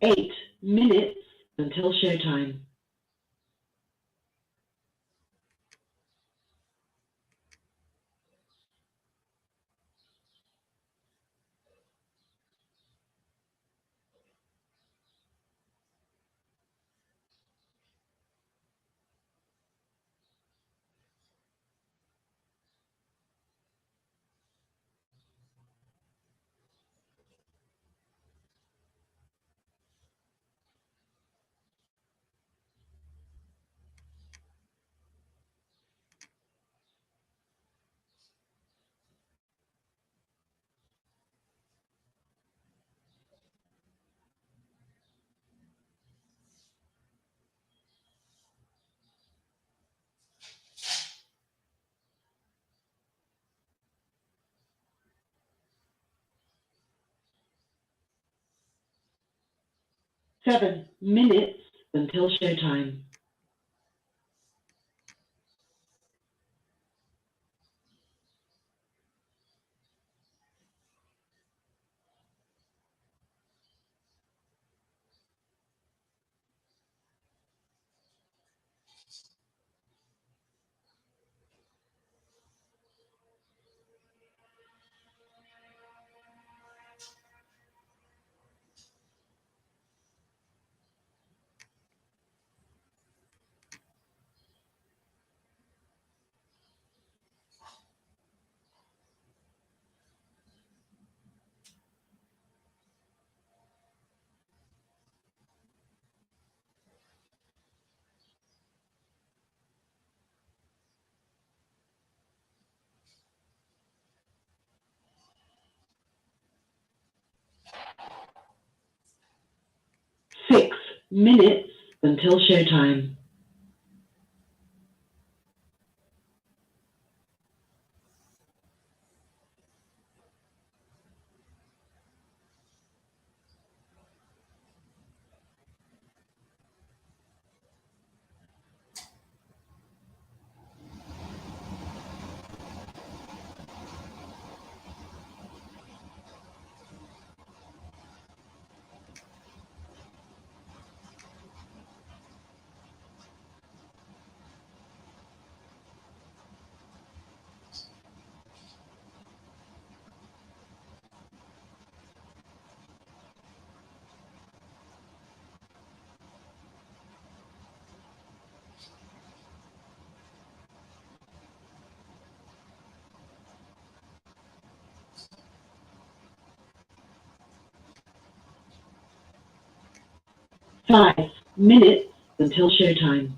8 minutes until showtime. Seven minutes until showtime. Six minutes until showtime. Five minutes until showtime.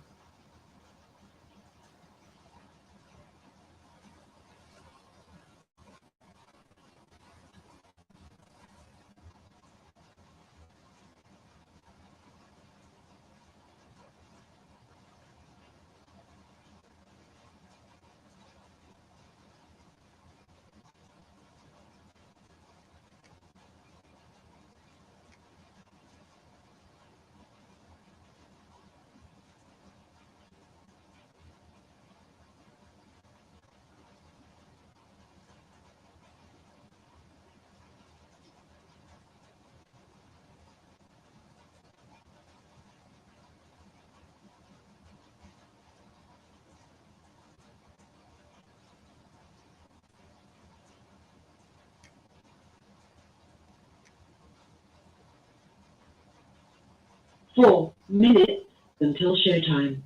Four minutes until showtime.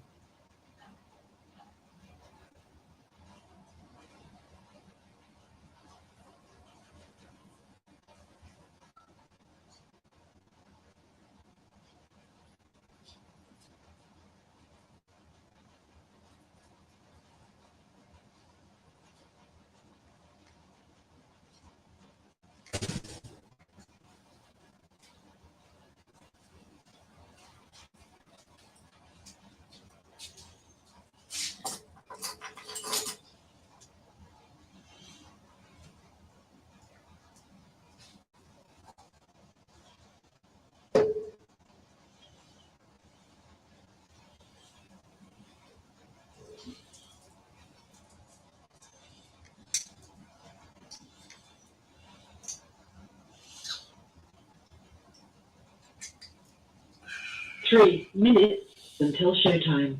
3 minutes until showtime.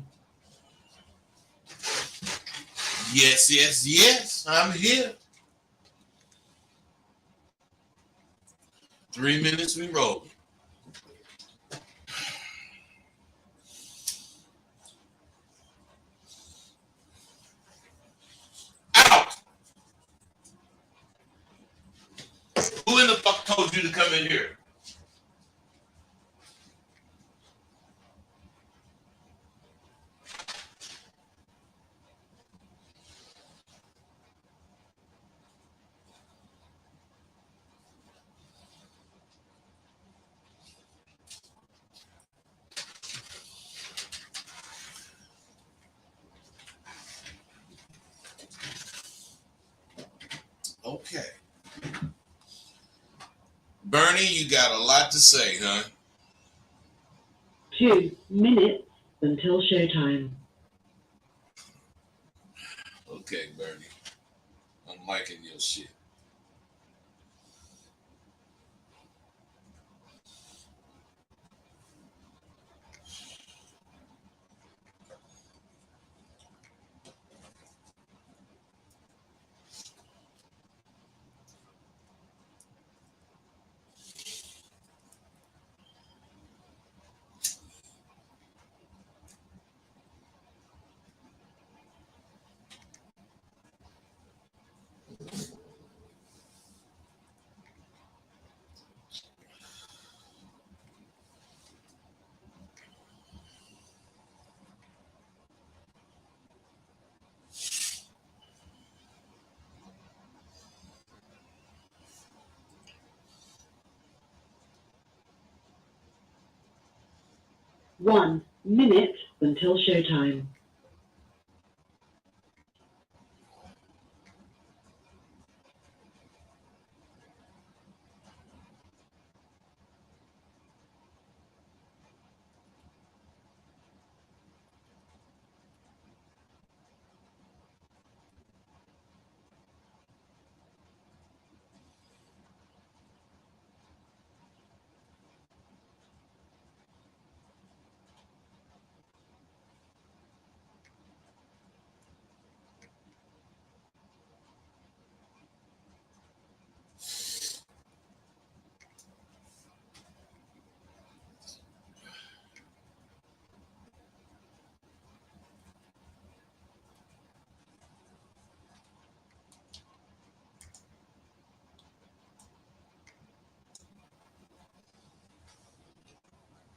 Yes, yes, yes. I'm here. 3 minutes, we roll. Out! Who in the fuck told you to come in here? Okay. Bernie, you got a lot to say, huh? 2 minutes until showtime. Okay, Bernie. I'm liking your shit. One minute until showtime.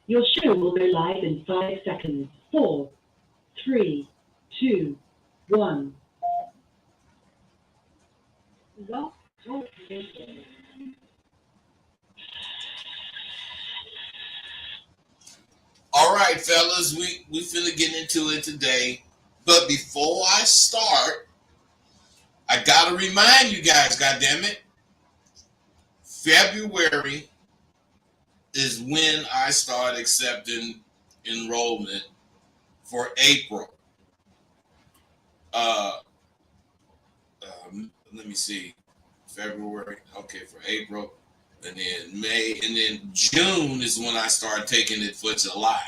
Your show will go live in 5 seconds. 4, 3, 2, 1. All right, fellas, we finna get into it today. But before I start, I gotta remind you guys, goddammit, February is when I start accepting enrollment for April. Uh, Let me see, February, okay, for April, and then May, and then June is when I start taking it for July.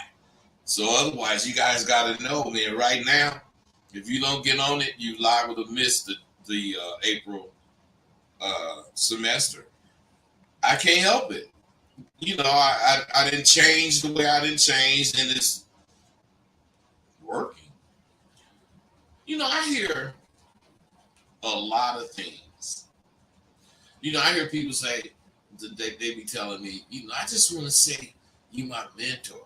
So otherwise, you guys got to know, man. Right now, if you don't get on it, you liable to miss the April semester. I can't help it. You know, I didn't change the way I didn't change, and it's working. You know, I hear a lot of things. You know, I hear people say they be telling me, you know, I just want to say you my mentor.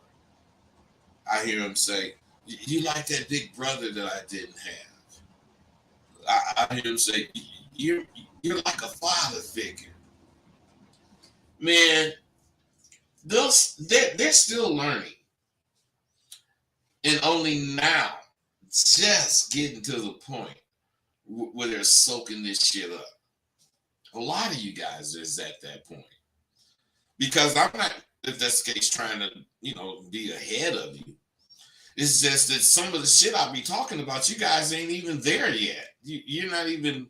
I hear them say, you like that big brother that I didn't have. I hear them say, you're you're like a father figure. Man, they're still learning, and only now just getting to the point where they're soaking this shit up. A lot of you guys is at that point because I'm not, if that's the case, trying to be ahead of you. It's just that some of the shit I'll be talking about, you guys ain't even there yet. You're not even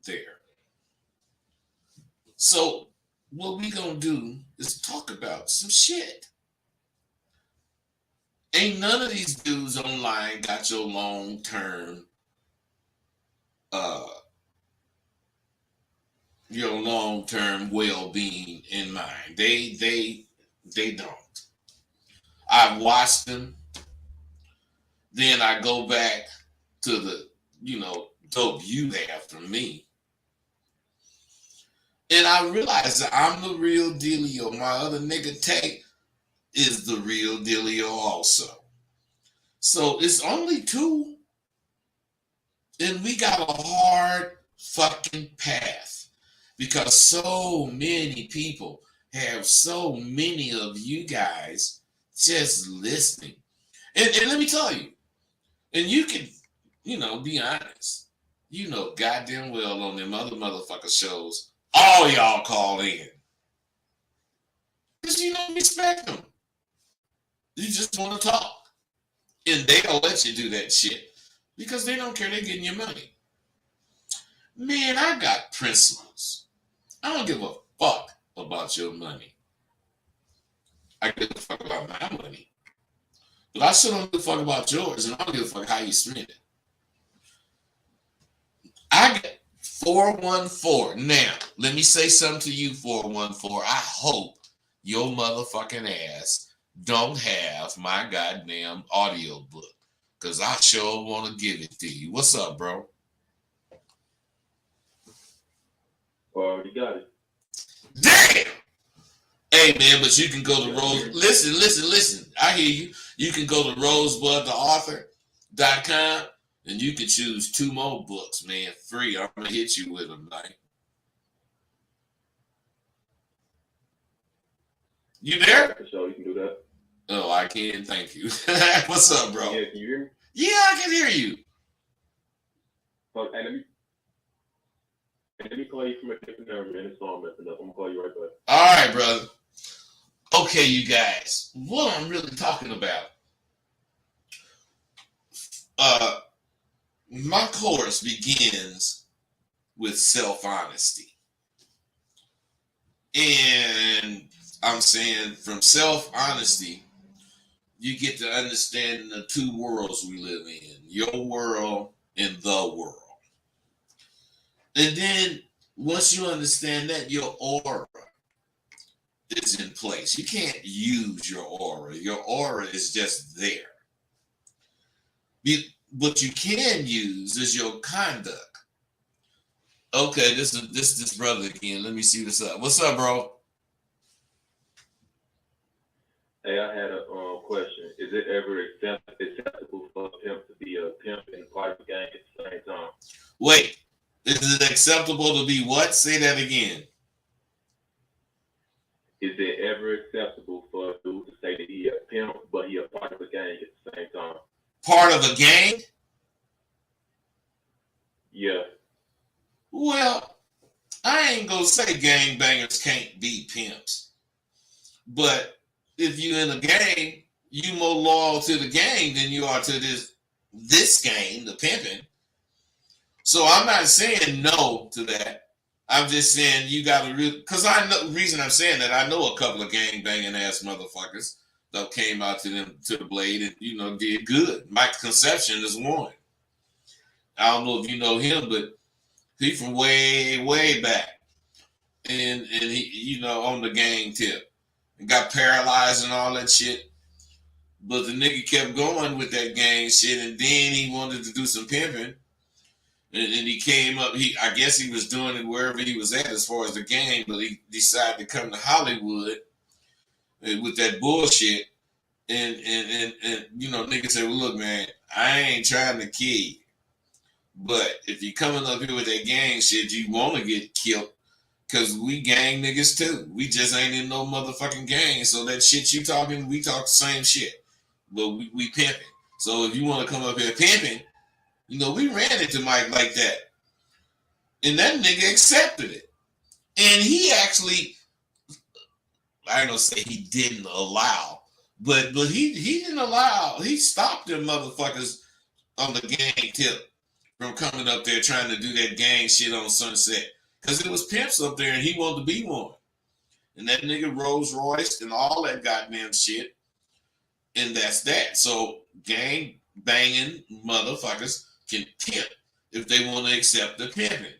there. So what we gonna do is talk about some shit. Ain't none of these dudes online got your long-term uh well-being in mind. They don't. I watched them, then I go back to the, dope you have from me. And I realize that I'm the real dealio. My other nigga Tate is the real dealio also. So it's only two, and we got a hard fucking path because so many people have so many of you guys just listening. And let me tell you, and you can, be honest. Goddamn well on them other motherfucker shows, all y'all call in. Because you don't respect them. You just want to talk. And they'll let you do that shit. Because they don't care, they're getting your money. Man, I got principles. I don't give a fuck about your money. I give a fuck about my money. But I still don't give a fuck about yours, and I don't give a fuck how you spend it. I got 414. Now, let me say something to you, 414. I hope your motherfucking ass don't have my goddamn audio book. Because I sure want to give it to you. What's up, bro? You got it. Damn! Hey, man, but you can go to Rose. Listen. I hear you. You can go to rosebudtheauthor.com and you can choose 2 more books, man, free. I'm going to hit you with them, man. You there? For sure, you can do that. Oh, I can. Thank you. What's up, bro? Yeah, can you hear me? Yeah, I can hear you. Hey, let me call you from a different number, man. It's all messing up. I'm going to call you right back. All right, brother. Okay, you guys. What I'm really talking about. My course begins with self-honesty. And I'm saying from self-honesty, you get to understand the 2 worlds we live in, your world and the world. And then once you understand that, your aura is in place. You can't use your aura. Your aura is just there. What you can use is your conduct. Okay, this brother again. Let me see what's up. What's up, bro? Hey, I had a question. Is it ever acceptable for a pimp to be a pimp and part of the gang at the same time? Wait, is it acceptable to be what? Say that again. Is it ever acceptable for a dude to say that he a pimp, but he a part of the gang at the same time? Part of a gang? Yeah. Well, I ain't gonna say gangbangers can't be pimps. But if you in a gang, you more loyal to the gang than you are to this gang, the pimping. So I'm not saying no to that. I'm just saying you gotta because I know the reason I'm saying that I know a couple of gang banging ass motherfuckers that came out to the blade and did good. Mike Conception is one. I don't know if you know him, but he from way, way back. And he, on the gang tip. And got paralyzed and all that shit. But the nigga kept going with that gang shit, and then he wanted to do some pimping. And he came up, I guess he was doing it wherever he was at as far as the gang, but he decided to come to Hollywood with that bullshit. And nigga said, well, look, man, I ain't trying to kill you. But if you coming up here with that gang shit, you want to get killed. Because we gang niggas too. We just ain't in no motherfucking gang. So that shit you talking, we talk the same shit. But we pimping. So if you want to come up here pimping, we ran into Mike like that. And that nigga accepted it. And he actually, I ain't gonna say he didn't allow, but he didn't allow, he stopped them motherfuckers on the gang tip from coming up there trying to do that gang shit on Sunset. Because it was pimps up there and he wanted to be one. And that nigga Rolls Royce and all that goddamn shit. And that's that. So gang banging motherfuckers can pimp if they want to accept the pimping.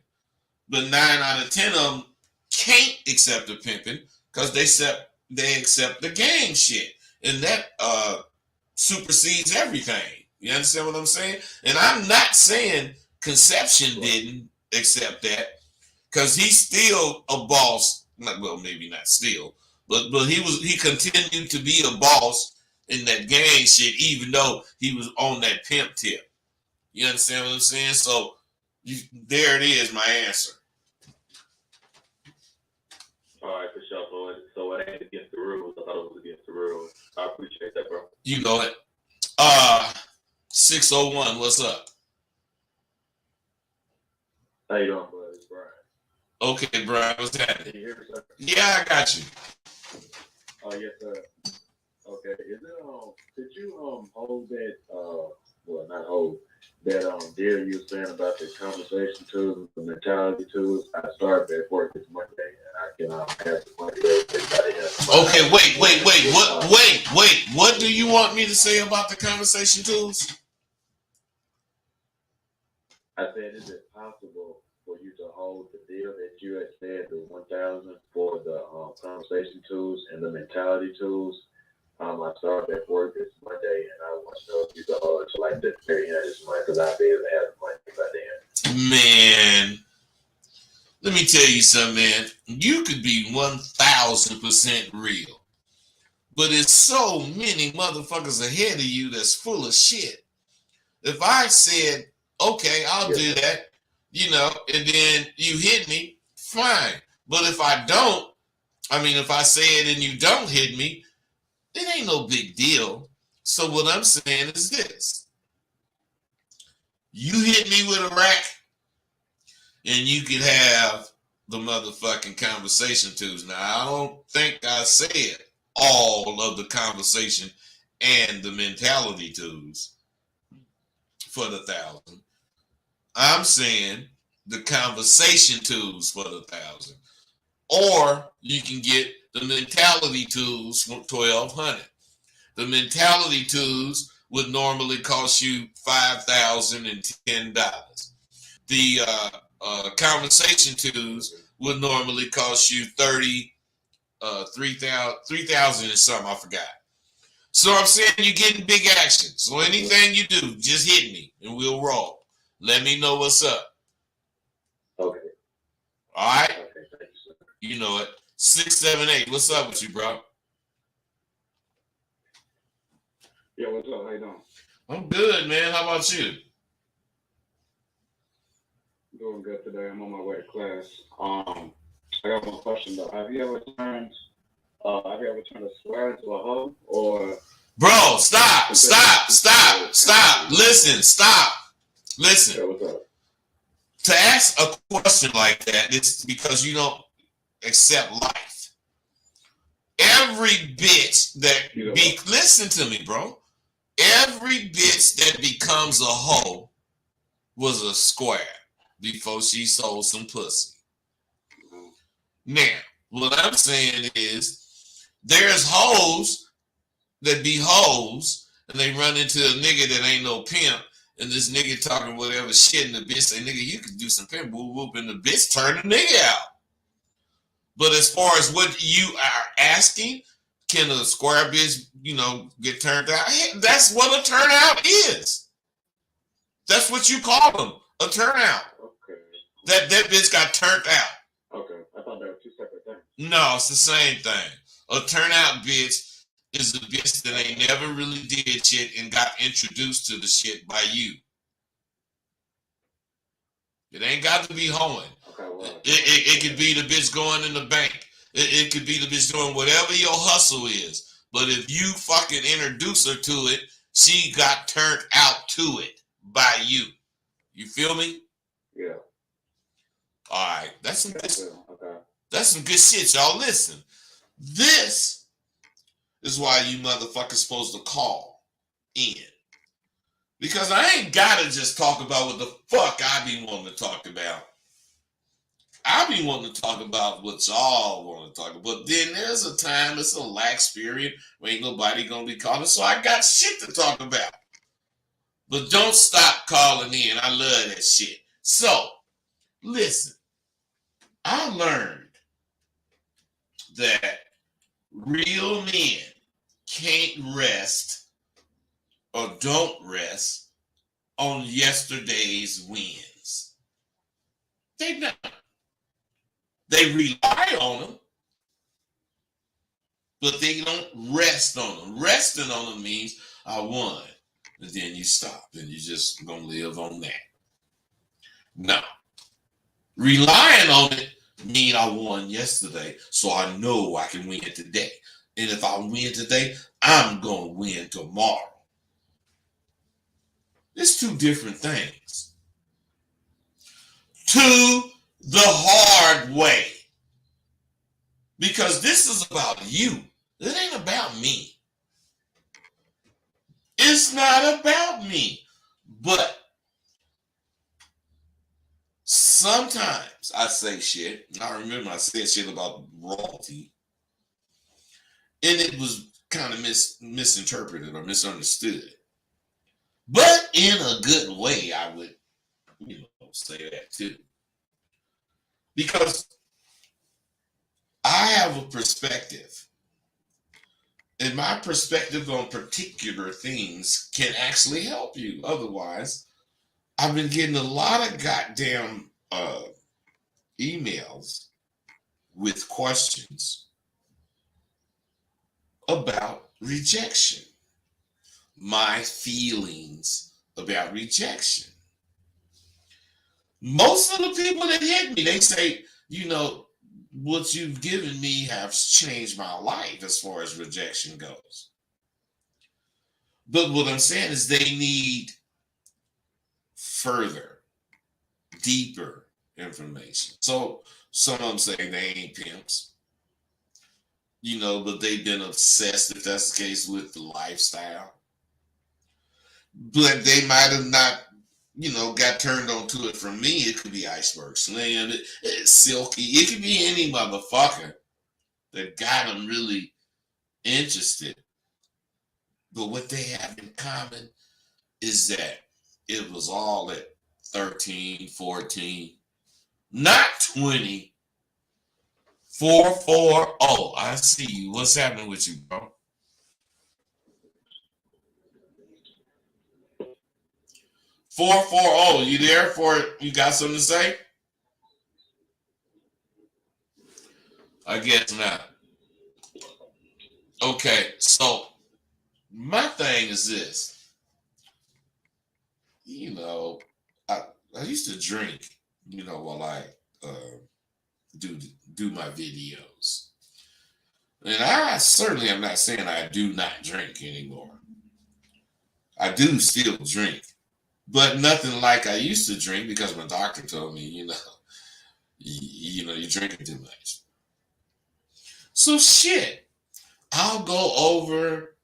But 9 out of 10 of them can't accept the pimping because they accept the gang shit. And that supersedes everything. You understand what I'm saying? And I'm not saying Conception didn't accept that because he's still a boss. Well, maybe not still, but he continued to be a boss in that gang shit, even though he was on that pimp tip. You understand what I'm saying? So there it is, my answer. All right, for sure. So it ain't against the rules. I thought it was against the rules. I appreciate that, bro. You know it. 601, what's up? How you doing, bud? It's Brian. Okay, Brian, what's happening? Can you hear me, sir? Yeah, I got you. Oh, yes, sir. Okay. Is it could you hold that well, not hold that deal you were saying about the conversation tools, the mentality tools? I started at work this Monday, and I can have the Monday. Okay, wait. What do you want me to say about the conversation tools? I said, is it possible for you to hold the deal that you had said, the 1,000 for the conversation tools and the mentality tools? I started at work this Monday, and I want to know if you could hold it like the very end of this month, because I'll be able to have the money by then. Man, let me tell you something, man. You could be 1,000% real, but it's so many motherfuckers ahead of you that's full of shit. If I said, okay, I'll do that, and then you hit me, fine. But if I don't, if I say it and you don't hit me, it ain't no big deal. So what I'm saying is this. You hit me with a rack, and you can have the motherfucking conversation tools. Now, I don't think I said all of the conversation and the mentality tools for the 1,000. I'm saying the conversation tools for the 1,000. Or you can get the mentality tools for 1,200. The mentality tools would normally cost you $5,010. The conversation tools would normally cost you 3,000 and something. I forgot. So I'm saying you're getting big action. So anything you do, just hit me and we'll roll. Let me know what's up. Okay. All right. Okay, thank you, sir. You know it. 678. What's up with you, bro? Yeah, what's up? How you doing? I'm good, man. How about you? Doing good today. I'm on my way to class. I got one question though. Have you ever turned a square into a hoe, or? Bro, stop. Listen, stop. Listen. Yeah, what's up? To ask a question like that, it's because you don't accept life. Every bitch that listen to me, bro. Every bitch that becomes a hoe was a square before she sold some pussy. Now, what I'm saying is there's hoes that be hoes and they run into a nigga that ain't no pimp, and this nigga talking whatever shit, and the bitch say, nigga, you could do some pimp whoop whoop, and the bitch turn the nigga out. But as far as what you are asking, can a square bitch, get turned out? Hey, that's what a turnout is. That's what you call them, a turnout. Okay. That bitch got turned out. Okay. I thought they were two separate things. No, it's the same thing. A turnout bitch is a bitch that ain't never really did shit and got introduced to the shit by you. It ain't got to be hoeing. Okay, well, it could be the bitch going in the bank. It could be the bitch doing whatever your hustle is. But if you fucking introduce her to it, she got turned out to it by you. You feel me? Yeah. All right. That's some good, okay. That's some good shit, y'all. Listen. This is why you motherfuckers supposed to call in. Because I ain't gotta just talk about what the fuck I be wanting to talk about. I be wanting to talk about what y'all want to talk about, but then there's a time, it's a lax period where ain't nobody gonna be calling, so I got shit to talk about. But don't stop calling in. I love that shit. So, listen, I learned that real men can't rest or don't rest on yesterday's wins. They don't. They rely on them, but they don't rest on them. Resting on them means I won, and then you stop and you just gonna live on that. No, relying on it mean I won yesterday, so I know I can win today. And if I win today, I'm gonna win tomorrow. It's two different things. To the hard way. Because this is about you. It ain't about me. It's not about me. But sometimes I say shit. I remember I said shit about royalty. And it was kind of misinterpreted or misunderstood. But in a good way, I would, say that too. Because I have a perspective. And my perspective on particular things can actually help you. Otherwise, I've been getting a lot of goddamn emails with questions about rejection. My feelings about rejection. Most of the people that hit me, they say, what you've given me has changed my life as far as rejection goes. But what I'm saying is they need further, deeper information. So some of them say they ain't pimps, but they've been obsessed, if that's the case, with the lifestyle. But they might have not, got turned on to it from me. It could be Iceberg Slim, it's Silky. It could be any motherfucker that got them really interested. But what they have in common is that it was all at 13, 14, not 20. 440. I see you. What's happening with you, bro? 440. You there you got something to say? I guess not. Okay, so my thing is this. I used to drink, while I do my videos. And I certainly am not saying I do not drink anymore. I do still drink, but nothing like I used to drink because my doctor told me, you're drinking too much. So shit, I'll go over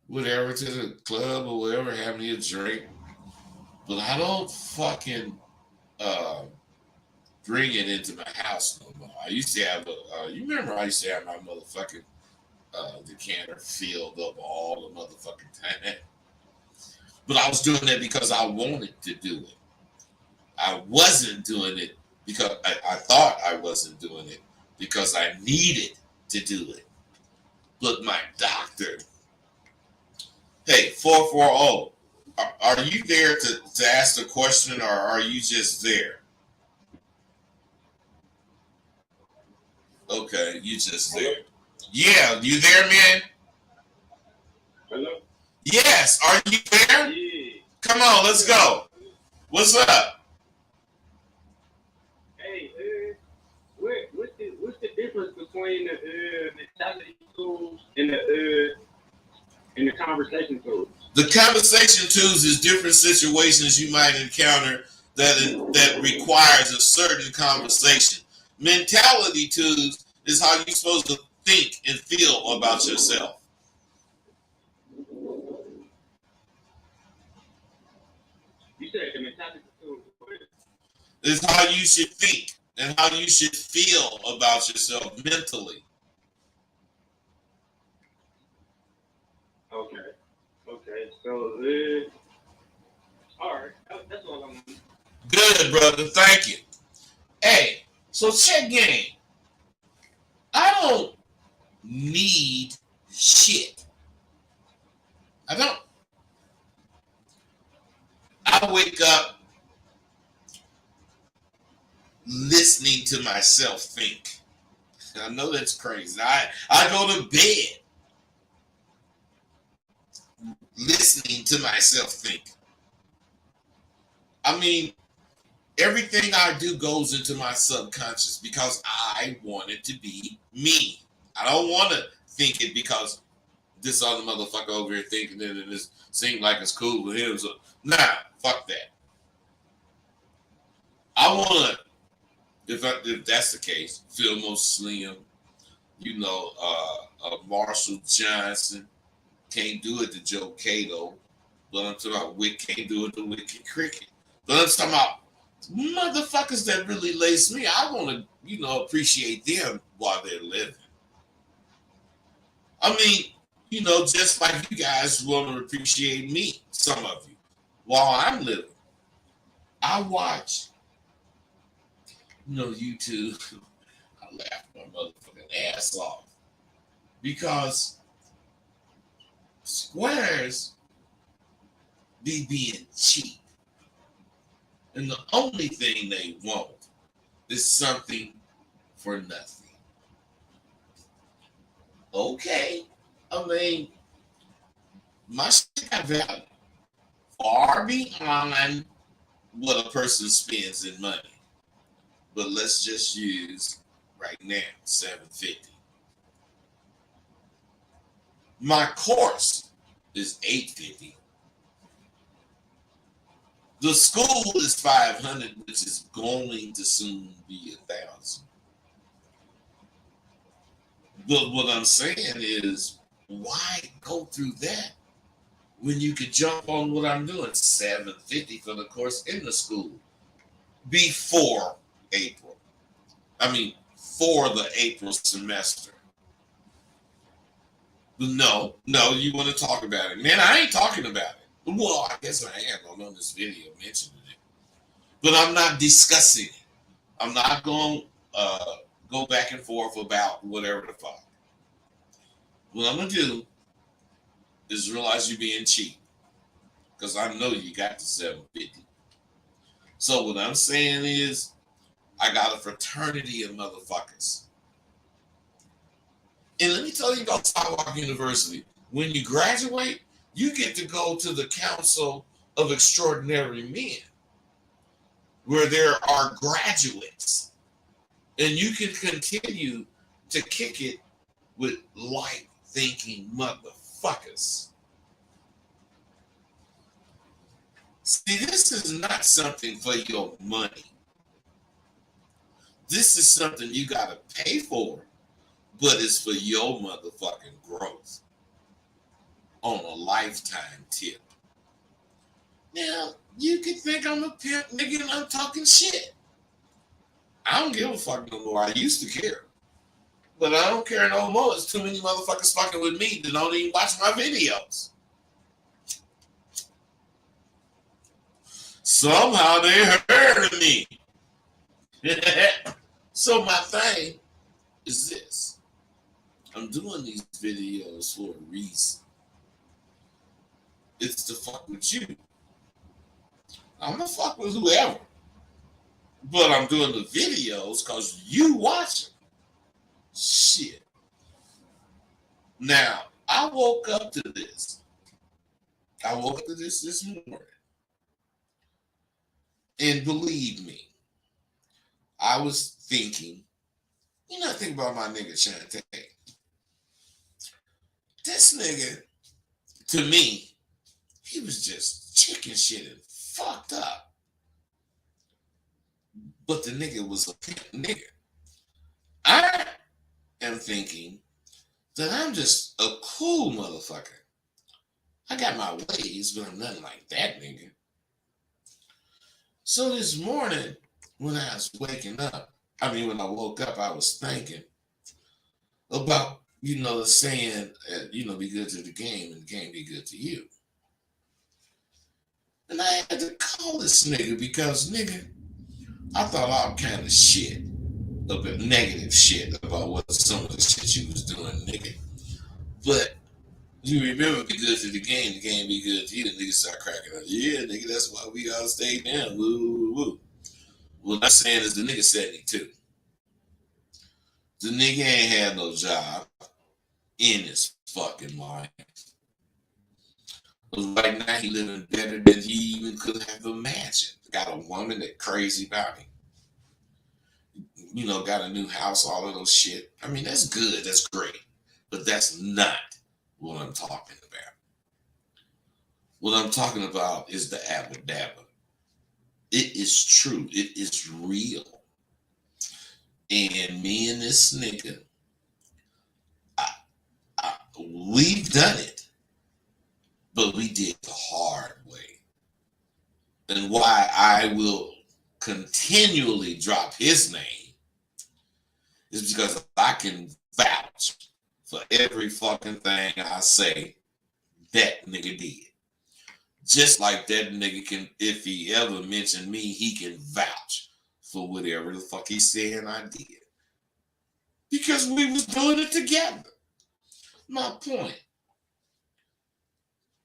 whatever to the club or whatever, have me a drink, but I don't fucking bring it into my house no more. I used to have you remember I used to have my motherfucking decanter filled up all the motherfucking time. But I was doing that because I wanted to do it. I wasn't doing it because I thought I wasn't doing it because I needed to do it. But my doctor, hey, 440, are you there to ask the question or are you just there? Okay, you just there. Yeah, you there, man? Hello? Yes, are you there? Yeah. Come on, let's go. What's up? Hey, what's the difference between the mentality tools and the conversation tools? The conversation tools is different situations you might encounter that requires a certain conversation. Mentality tools is how you're supposed to think and feel about yourself. You said the mentality tools. It's how you should think and how you should feel about yourself mentally. Okay. Okay. So, all right. That's all I'm. Good, brother. Thank you. Hey, so check game. I don't need shit. I don't. I wake up listening to myself think. I know that's crazy. I go to bed listening to myself think. I mean, everything I do goes into my subconscious because I want it to be me. I don't want to think it because this other motherfucker over here thinking it and it seems like it's cool with him. So, nah, fuck that. I want to, if that's the case, feel more slim. You know, Marshall Johnson can't do it to Joe Cato, but I'm talking about Wick can't do it to Wicked Cricket. But I'm talking about motherfuckers that really lace me. I want to, appreciate them while they're living. I mean, just like you guys want to appreciate me, some of you, while I'm living. I watch, YouTube. I laugh my motherfucking ass off because squares be being cheap. And the only thing they want is something for nothing. Okay. I mean, my shit got value far beyond what a person spends in money. But let's just use right now $750. My course is $850. The school is $500, which is going to soon be $1,000. But what I'm saying is, why go through that when you could jump on what I'm doing? $750 for the course in the school before April. I mean, for the April semester. But no, you want to talk about it. Man, I ain't talking about it. Well, I guess I am. I'm on this video mentioning it. But I'm not discussing it. I'm not going to go back and forth about whatever the fuck. What I'm going to do is realize you're being cheap. Because I know you got the $750. So what I'm saying is, I got a fraternity of motherfuckers. And let me tell you about Sidewalk University. When you graduate, you get to go to the Council of Extraordinary Men, where there are graduates. And you can continue to kick it with light-thinking motherfuckers. See, this is not something for your money. This is something you got to pay for, but it's for your motherfucking growth on a lifetime tip. Now, you can think I'm a pimp, nigga, and I'm talking shit. I don't give a fuck no more. I used to care. But I don't care no more. There's too many motherfuckers fucking with me that don't even watch my videos. Somehow they heard of me. So my thing is this. I'm doing these videos for a reason. It's to fuck with you. I'm gonna fuck with whoever. But I'm doing the videos because you watching. Shit. Now, I woke up to this. I woke up to this morning. And believe me, I was thinking, think about my nigga Shantae. This nigga, to me, he was just chicken shit and fucked up. But the nigga was a pimp nigga. I am thinking that I'm just a cool motherfucker. I got my ways, but I'm nothing like that nigga. So this morning, when I was waking up, I mean, when I woke up, I was thinking about, the saying, be good to the game and the game be good to you. And I had to call this nigga because, nigga, I thought all kind of shit, about negative shit about what some of the shit you was doing, nigga. But you remember, be good to the game be good to you. The nigga start cracking up. Yeah, nigga, that's why we all stay down. Woo, woo, woo. What I'm saying is the nigga 72. The nigga ain't had no job in his fucking life. Right now, he living better than he even could have imagined. Got a woman that crazy about him. Got a new house, all of those shit. I mean, that's good. That's great. But that's not what I'm talking about. What I'm talking about is the abba dabba. It is true. It is real. And me and this nigga, we've done it. But we did the hard way. And why I will continually drop his name is because I can vouch for every fucking thing I say that nigga did. Just like that nigga can, if he ever mentioned me, he can vouch for whatever the fuck he's saying I did. Because we was doing it together. My point.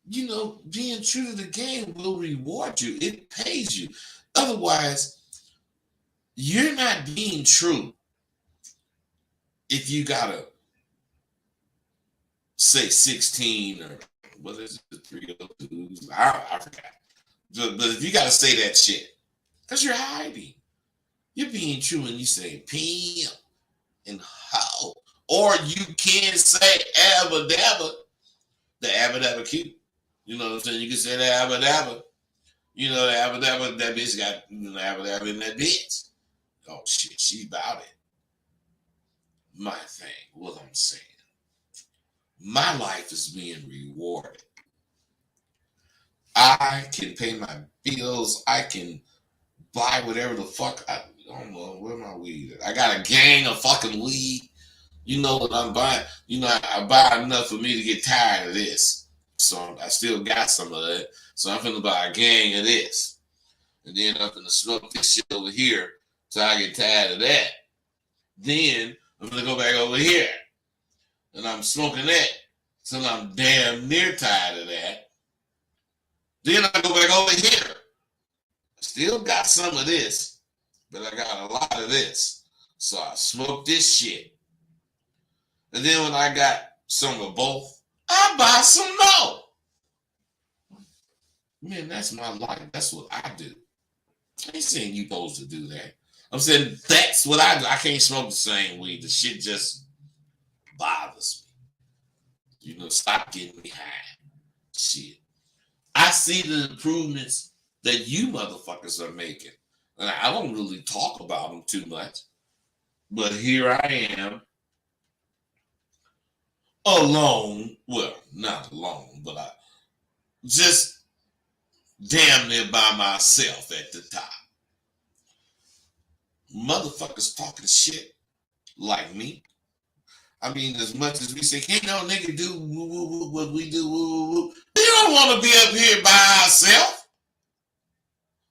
Being true to the game will reward you. It pays you. Otherwise, you're not being true if you gotta say 16 or what is it, 302s? I forgot. But if you gotta say that shit, because you're hiding. You're being true when you say pimp and hoe. Or you can say abba dabba, the abba dabba cute. You know what I'm saying? You can say the abba dabba. The abba dabba, that bitch got the abba dabba in that bitch. Oh shit, she about it. My thing, what I'm saying. My life is being rewarded. I can pay my bills. I can buy whatever the fuck I don't know. Where my weed at? I got a gang of fucking weed. You know what I'm buying? I buy enough for me to get tired of this. So I still got some of it. So I'm finna buy a gang of this. And then I'm finna smoke this shit over here till I get tired of that. Then I'm gonna go back over here. And I'm smoking that till I'm damn near tired of that. Then I go back over here. Still got some of this, but I got a lot of this. So I smoke this shit. And then when I got some of both, I buy some more. Man, that's my life. That's what I do. I ain't saying you supposed to do that. I'm saying that's what I do. I can't smoke the same weed. The shit just bothers me. Stop getting me high. Shit. I see the improvements that you motherfuckers are making. And I don't really talk about them too much. But here I am. Alone. Well, not alone, but I just damn near by myself at the top. Motherfuckers talking shit like me. I mean, as much as we say, can't no nigga do what we do. We don't want to be up here by ourselves.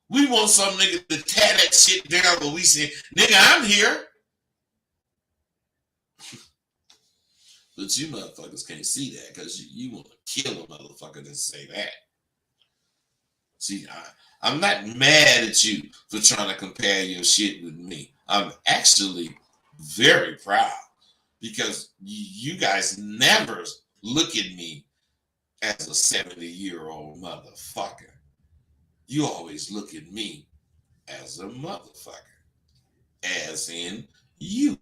We want some nigga to tear that shit down, but we say, nigga, I'm here. But you motherfuckers can't see that because you want to kill a motherfucker to say that. See, I'm not mad at you for trying to compare your shit with me. I'm actually very proud because you guys never look at me as a 70-year-old motherfucker. You always look at me as a motherfucker, as in you.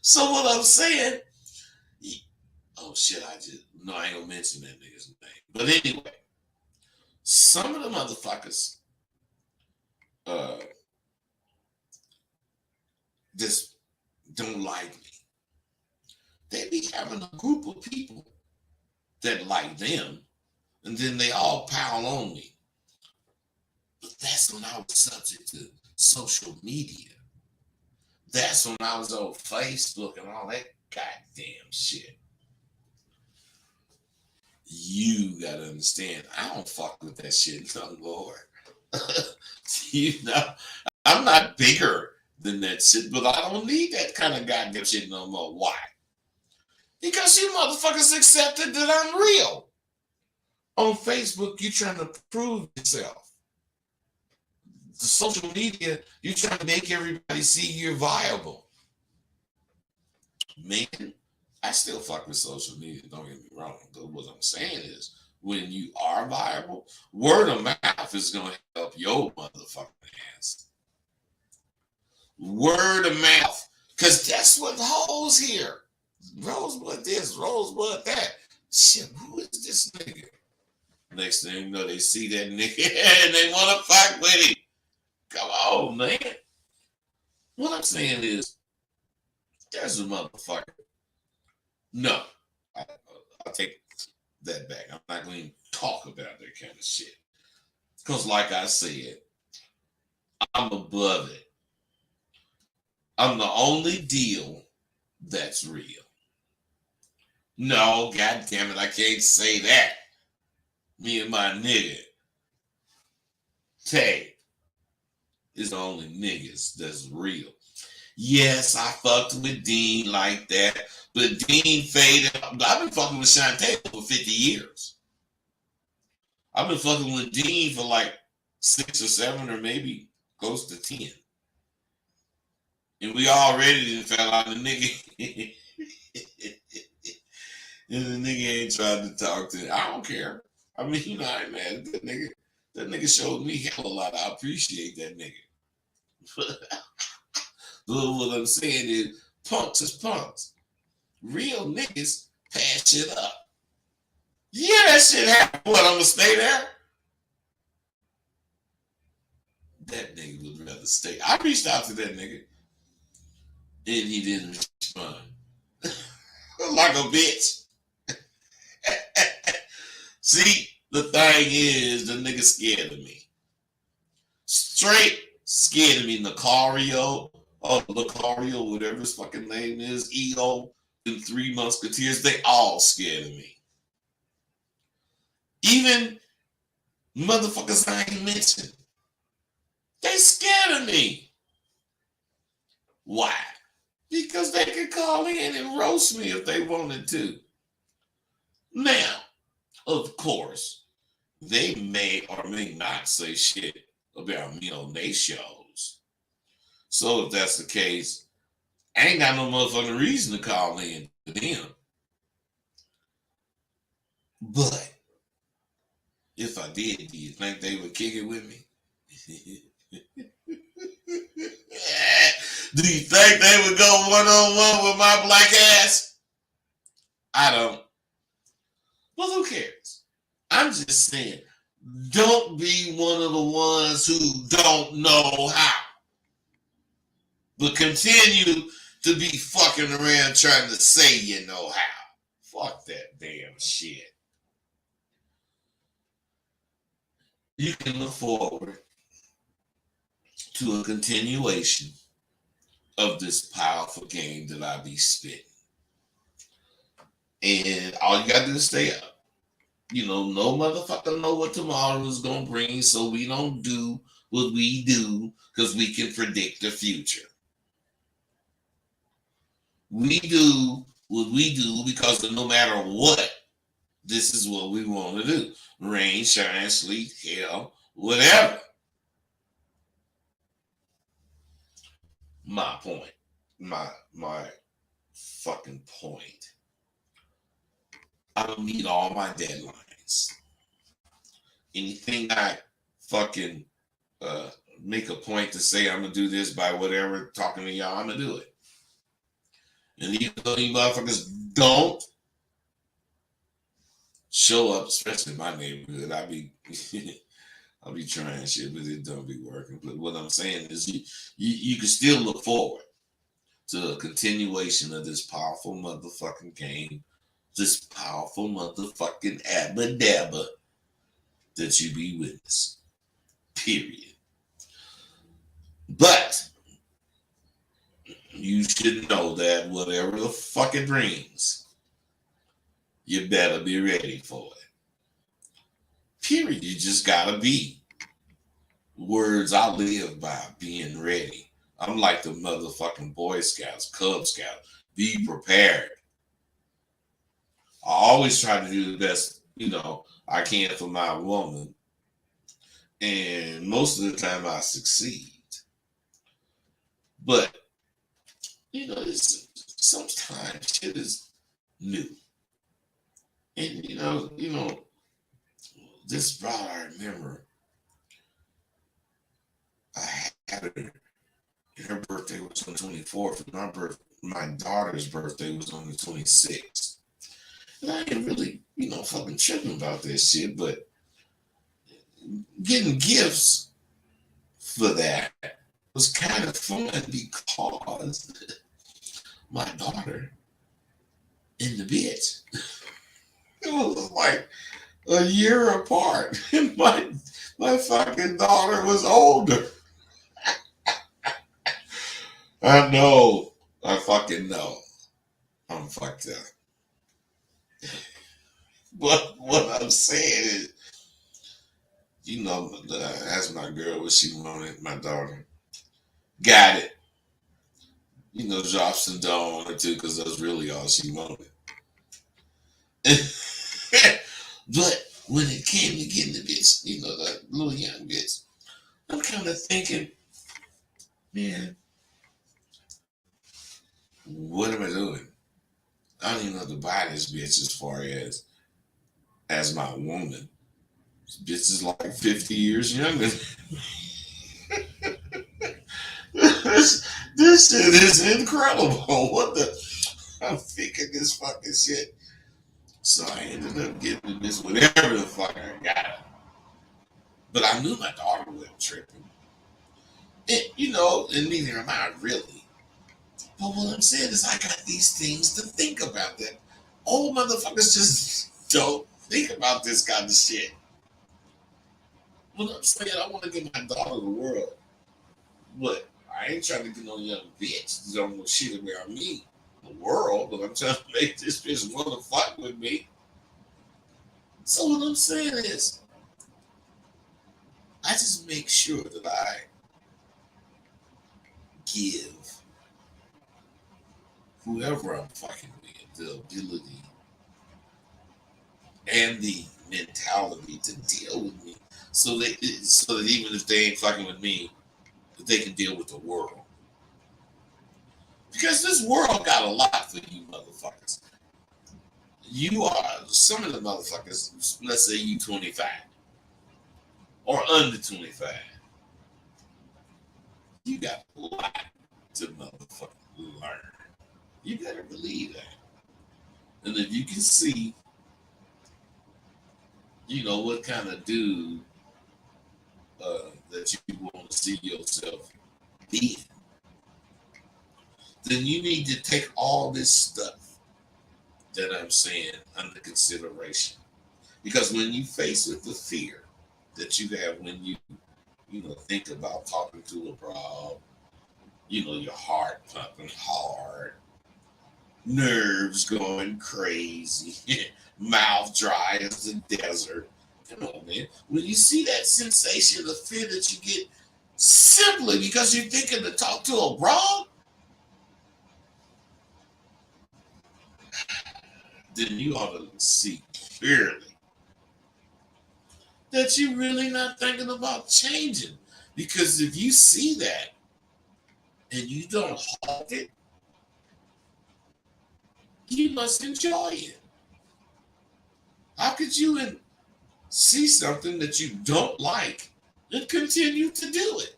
So what I'm saying, oh shit, I ain't gonna mention that nigga's name. But anyway, some of the motherfuckers just don't like me. They be having a group of people that like them, and then they all pile on me. But That's when I was subject to social media. That's when I was on Facebook and all that goddamn shit. You gotta understand, I don't fuck with that shit no more. You know, I'm not bigger than that shit, but I don't need that kind of goddamn shit no more. Why? Because you motherfuckers accepted that I'm real. On Facebook, you trying to prove yourself. The social media, you trying to make everybody see you're viable. Man, I still fuck with social media, don't get me wrong. But what I'm saying is, when you are viable, word of mouth is going to help your motherfucking ass. Word of mouth. Because that's what hoes here. Rosebud this, Rosebud that. Shit, who is this nigga? Next thing you know, they see that nigga and they want to fuck with him. Come on, man. What I'm saying is, there's a motherfucker. No, I'll take that back. I'm not going to talk about that kind of shit. Because like I said, I'm above it. I'm the only deal that's real. No, God damn it, I can't say that. Me and my nigga, Tay, is the only niggas that's real. Yes, I fucked with Dean like that, but Dean faded. I've been fucking with Shantae for 50 years. I've been fucking with Dean for like 6 or 7 or maybe close to 10. And we already done fell out of the nigga. And the nigga ain't tried to talk to him. I don't care. I mean, you know, I ain't mad at that nigga. That nigga showed me hell a lot. I appreciate that nigga. But what I'm saying is, punks is punks. Real niggas pass shit up. Yeah, that shit happened. What, I'm gonna stay there? That nigga would rather stay. I reached out to that nigga, and he didn't respond. Like a bitch. See, the thing is, the nigga scared of me. Straight scared of me. Lucario, whatever his fucking name is, EO, and Three Musketeers, they all scared of me. Even motherfuckers I ain't mentioned, they scared of me. Why? Because they could call in and roast me if they wanted to. Now, of course, they may or may not say shit about me on their shows. So if that's the case, I ain't got no motherfucking reason to call in to them. But if I did, do you think they would kick it with me? Do you think they would go one-on-one with my black ass? I don't. Well, who cares? I'm just saying, don't be one of the ones who don't know how. But continue to be fucking around trying to say you know how. Fuck that damn shit. You can look forward to a continuation of this powerful game that I be spitting. And all you gotta do is stay up. You know, no motherfucker know what tomorrow is gonna bring, so we don't do what we do because we can predict the future. We do what we do because no matter what, this is what we want to do. Rain, shine, sleet, hell, whatever. My point. My fucking point. I don't need all my deadlines. Anything I fucking make a point to say I'm gonna do this by whatever talking to y'all, I'm gonna do it. And even though you motherfuckers don't show up, especially in my neighborhood, I'll be trying shit, but it don't be working. But what I'm saying is you can still look forward to a continuation of this powerful motherfucking game, this powerful motherfucking abba dabba that you be witnessing. Period. But you should know that whatever the fuck it brings, you better be ready for it. Period. You just gotta be. Words I live by, being ready. I'm like the motherfucking Boy Scouts, Cub Scouts. Be prepared. I always try to do the best, I can for my woman. And most of the time I succeed. But, sometimes shit is new. And, this brought, I remember, I had her, and her birthday was on the 24th, and my daughter's birthday was on the 26th. And I ain't really, fucking tripping about this shit, but getting gifts for that was kind of fun because my daughter and the bitch, it was like a year apart. And my fucking daughter was older. I know. I fucking know. I'm fucked up. What I'm saying is, ask my girl what she wanted, my daughter. Got it. Drop some dough on it too, because that's really all she wanted. But when it came to getting the bitch, that little young bitch, I'm kind of thinking, man, what am I doing? I don't even know how to buy this bitch as my woman. This bitch is like 50 years younger. this shit is incredible. I'm thinking this fucking shit. So I ended up getting this whatever the fuck I got. But I knew my daughter wasn't tripping. And neither am I really. But what I'm saying is I got these things to think about that old motherfuckers just don't think about this kind of shit. What I'm saying, I want to give my daughter the world. But I ain't trying to get no young bitch that don't know shit about me. The world, but I'm trying to make this bitch want to fuck with me. So what I'm saying is, I just make sure that I give whoever I'm fucking with the ability and the mentality to deal with me, so that even if they ain't fucking with me, that they can deal with the world. Because this world got a lot for you motherfuckers. You are some of the motherfuckers. Let's say you 25 or under 25. You got a lot to motherfucking learn. You better believe that. And if you can see, what kind of dude that you want to see yourself being, then you need to take all this stuff that I'm saying under consideration. Because when you face with the fear that you have when you think about talking to a broad, your heart pumping hard, nerves going crazy, mouth dry as the desert. Come on, man. When you see that sensation of fear that you get simply because you're thinking to talk to a broad, then you ought to see clearly that you're really not thinking about changing. Because if you see that and you don't halt it, you must enjoy it. How could you see something that you don't like and continue to do it?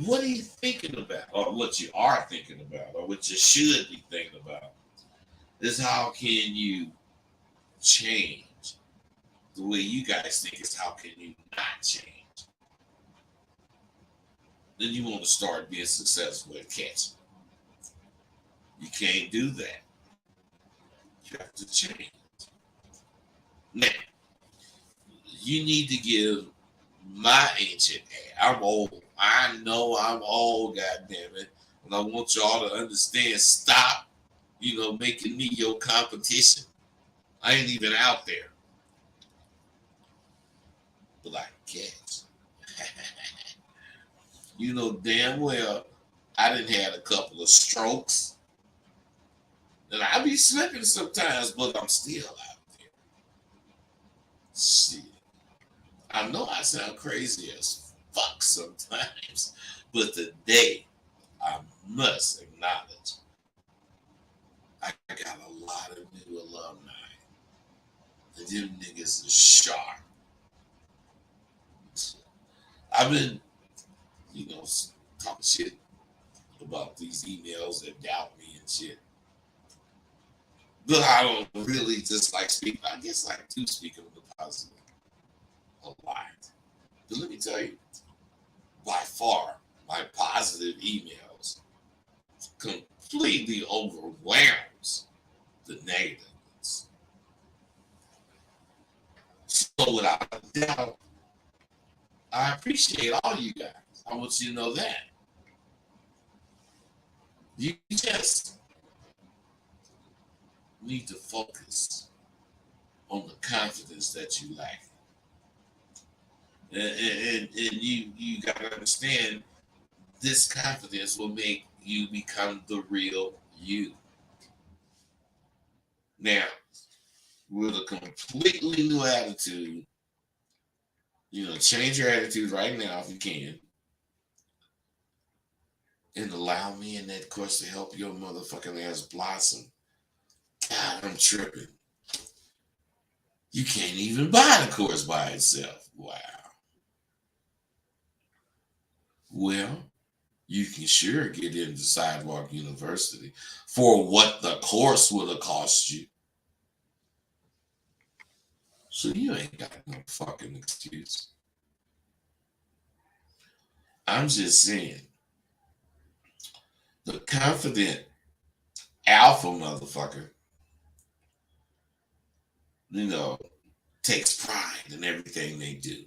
What are you thinking about? Or what you are thinking about, or what you should be thinking about, is how can you change? The way you guys think is how can you not change? Then you want to start being successful at catching. You can't do that. You have to change. Now, you need to give my ancient age. I'm old. I know I'm old, goddamn it. And I want y'all to understand. Stop, making me your competition. I ain't even out there. But I guess. You know damn well I done had a couple of strokes. And I be slipping sometimes, but I'm still out there. Shit. I know I sound crazy as fuck sometimes, but today I must acknowledge I got a lot of new alumni. And them niggas are sharp. I've been, talking shit about these emails that doubt me and shit. But I don't really just like speak. I guess I do speak on the positive a lot. But let me tell you, by far, my positive emails completely overwhelms the negative ones. So without a doubt, I appreciate all you guys. I want you to know that. You just need to focus on the confidence that you lack. And you got to understand this confidence will make you become the real you. Now, with a completely new attitude, change your attitude right now if you can. And allow me in that course to help your motherfucking ass blossom. God, I'm tripping. You can't even buy the course by itself. Wow. Well, you can sure get into Sidewalk University for what the course would have cost you. So you ain't got no fucking excuse. I'm just saying, the confident alpha motherfucker, takes pride in everything they do.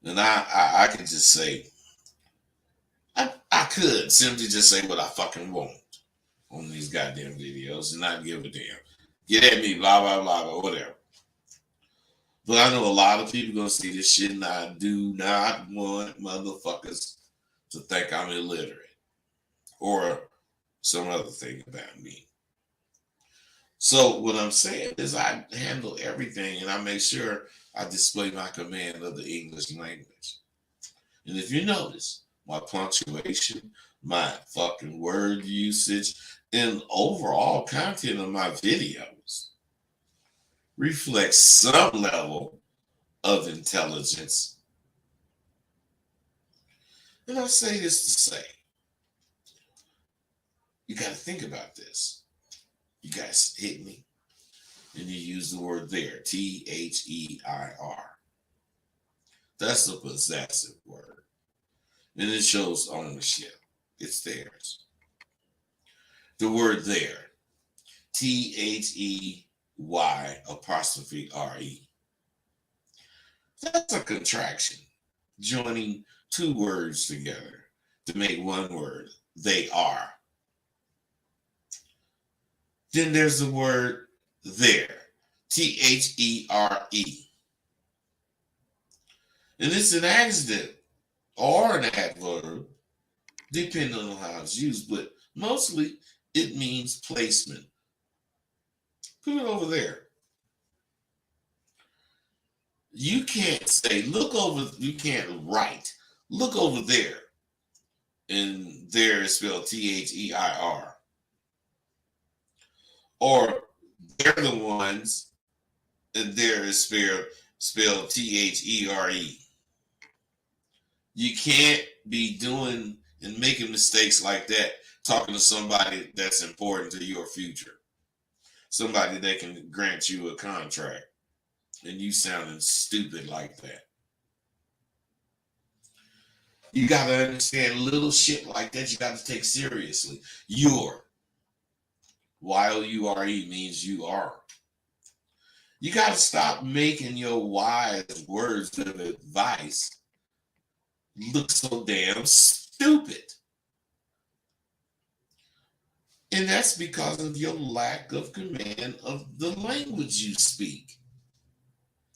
And I can just say, I could simply just say what I fucking want on these goddamn videos and not give a damn. Get at me, blah, blah, blah, or whatever. But I know a lot of people gonna see this shit, and I do not want motherfuckers to think I'm illiterate or some other thing about me. So what I'm saying is I handle everything and I make sure I display my command of the English language. And if you notice, my punctuation, my fucking word usage, and overall content of my videos reflects some level of intelligence. And I say this to say, you got to think about this. You guys hit me, and you use the word there, T-H-E-I-R. That's a possessive word. And it shows ownership. It's theirs. The word there, T-H-E-Y''R''E. That's a contraction, joining two words together to make one word. They are. Then there's the word there, T-H-E-R-E. And it's an adjective or an adverb, depending on how it's used, but mostly it means placement. Put it over there. You can't say, look over, you can't write, look over there. And there is spelled T-H-E-I-R. Or they're the ones, and there is spelled T-H-E-R-E. You can't be doing and making mistakes like that, talking to somebody that's important to your future. Somebody that can grant you a contract, and you sounding stupid like that. You got to understand little shit like that you got to take seriously. Your, Y-O-U-R-E means you are. You got to stop making your wise words of advice look so damn stupid. And that's because of your lack of command of the language you speak.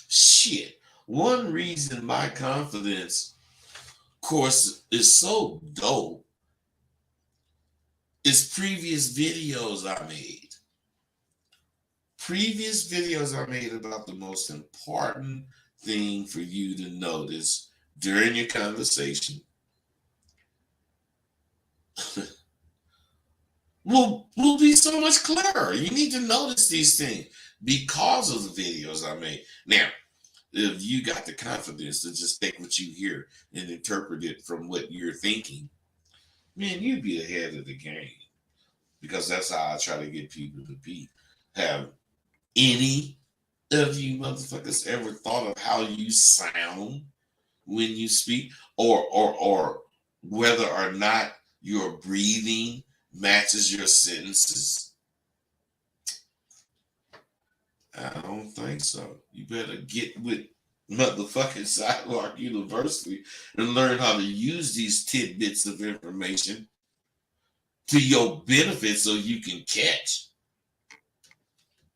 Shit. One reason my confidence course is so dope is previous videos I made. Previous videos I made about the most important thing for you to notice during your conversation will be so much clearer. You need to notice these things because of the videos I made. Now, if you got the confidence to just take what you hear and interpret it from what you're thinking, man, you'd be ahead of the game. Because that's how I try to get people to be. Have any of you motherfuckers ever thought of how you sound when you speak, or whether or not your breathing matches your sentences? I don't think so. You better get with motherfucking Sidewalk University and learn how to use these tidbits of information to your benefit so you can catch.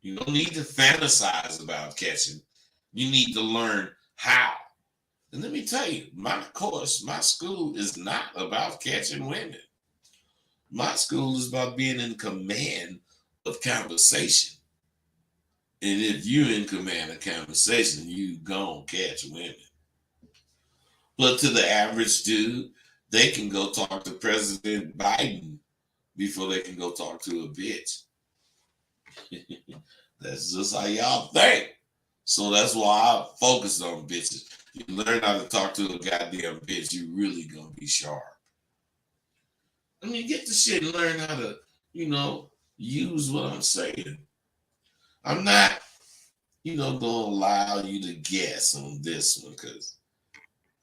You don't need to fantasize about catching. You need to learn how. And let me tell you, my course, my school is not about catching women. My school is about being in command of conversation. And if you're in command of conversation, you gon' catch women. But to the average dude, they can go talk to President Biden before they can go talk to a bitch. That's just how y'all think. So that's why I focus on bitches. You learn how to talk to a goddamn bitch, you really gonna be sharp. I mean, get the shit and learn how to, use what I'm saying. I'm not, gonna allow you to guess on this one because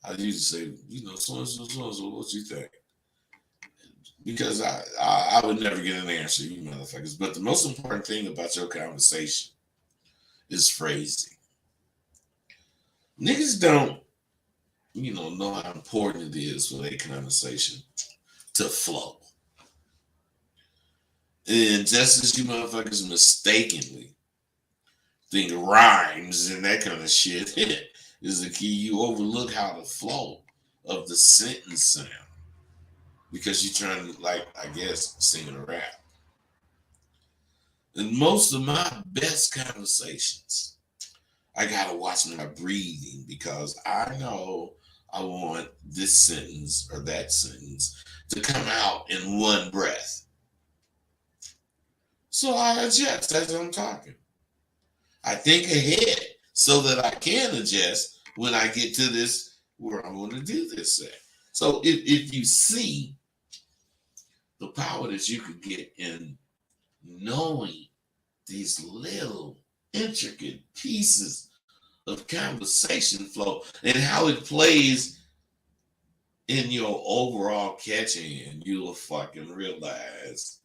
I usually say, so and so, what you think? Because I would never get an answer, you motherfuckers. But the most important thing about your conversation is phrasing. Niggas don't, know how important it is for their conversation to flow. And just as you motherfuckers mistakenly think rhymes and that kind of shit is the key, you overlook how the flow of the sentence sound because you're trying to, sing a rap. And most of my best conversations, I gotta watch my breathing because I know I want this sentence or that sentence to come out in one breath. So I adjust as I'm talking. I think ahead so that I can adjust when I get to this where I want to do this at. So if you see the power that you could get in knowing these little intricate pieces of conversation flow and how it plays in your overall catching, and you'll fucking realize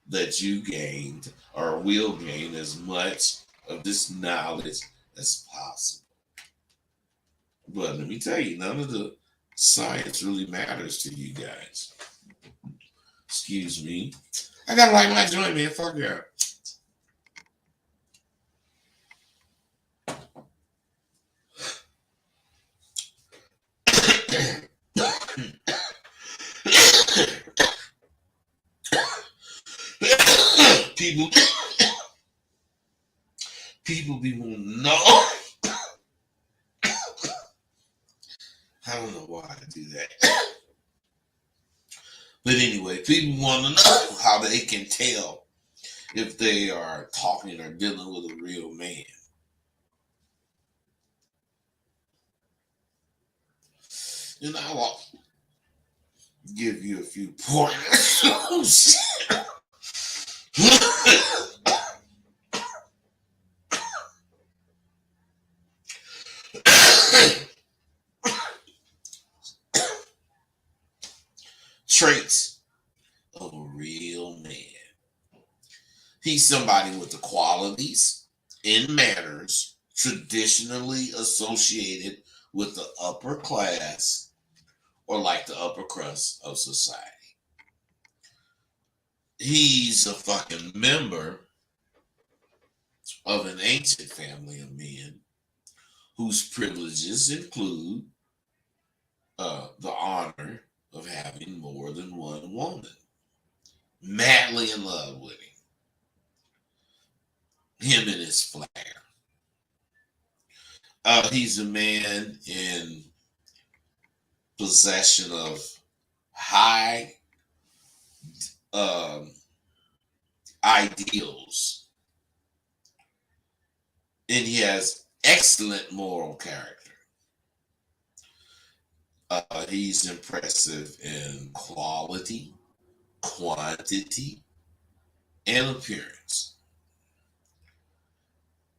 that you gained or will gain as much of this knowledge as possible. But let me tell you, none of the science really matters to you guys. Excuse me. I gotta light my joint, man. Fuck yeah. People be wanting to know. I don't know why I do that. But anyway, people want to know how they can tell if they are talking or dealing with a real man. And I will give you a few pointers. Oh, shit. Traits of a real man. He's somebody with the qualities and manners traditionally associated with the upper class or like the upper crust of society. He's a fucking member of an ancient family of men whose privileges include the honor of having more than one woman, madly in love with him and his flair. He's a man in possession of high ideals, and he has excellent moral character. He's impressive in quality, quantity, and appearance.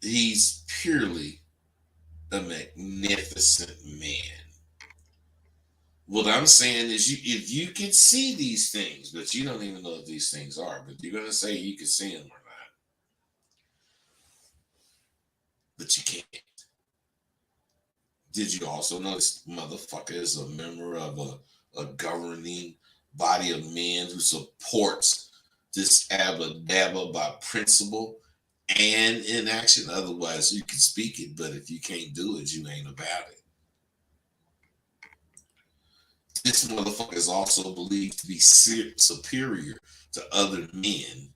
He's purely a magnificent man. What I'm saying is, if you can see these things, but you don't even know what these things are, but you're going to say you can see them or not, but you can't. Did you also notice motherfucker is a member of a governing body of men who supports this abba dabba by principle and in action? Otherwise, you can speak it, but if you can't do it, you ain't about it. This motherfucker is also believed to be superior to other men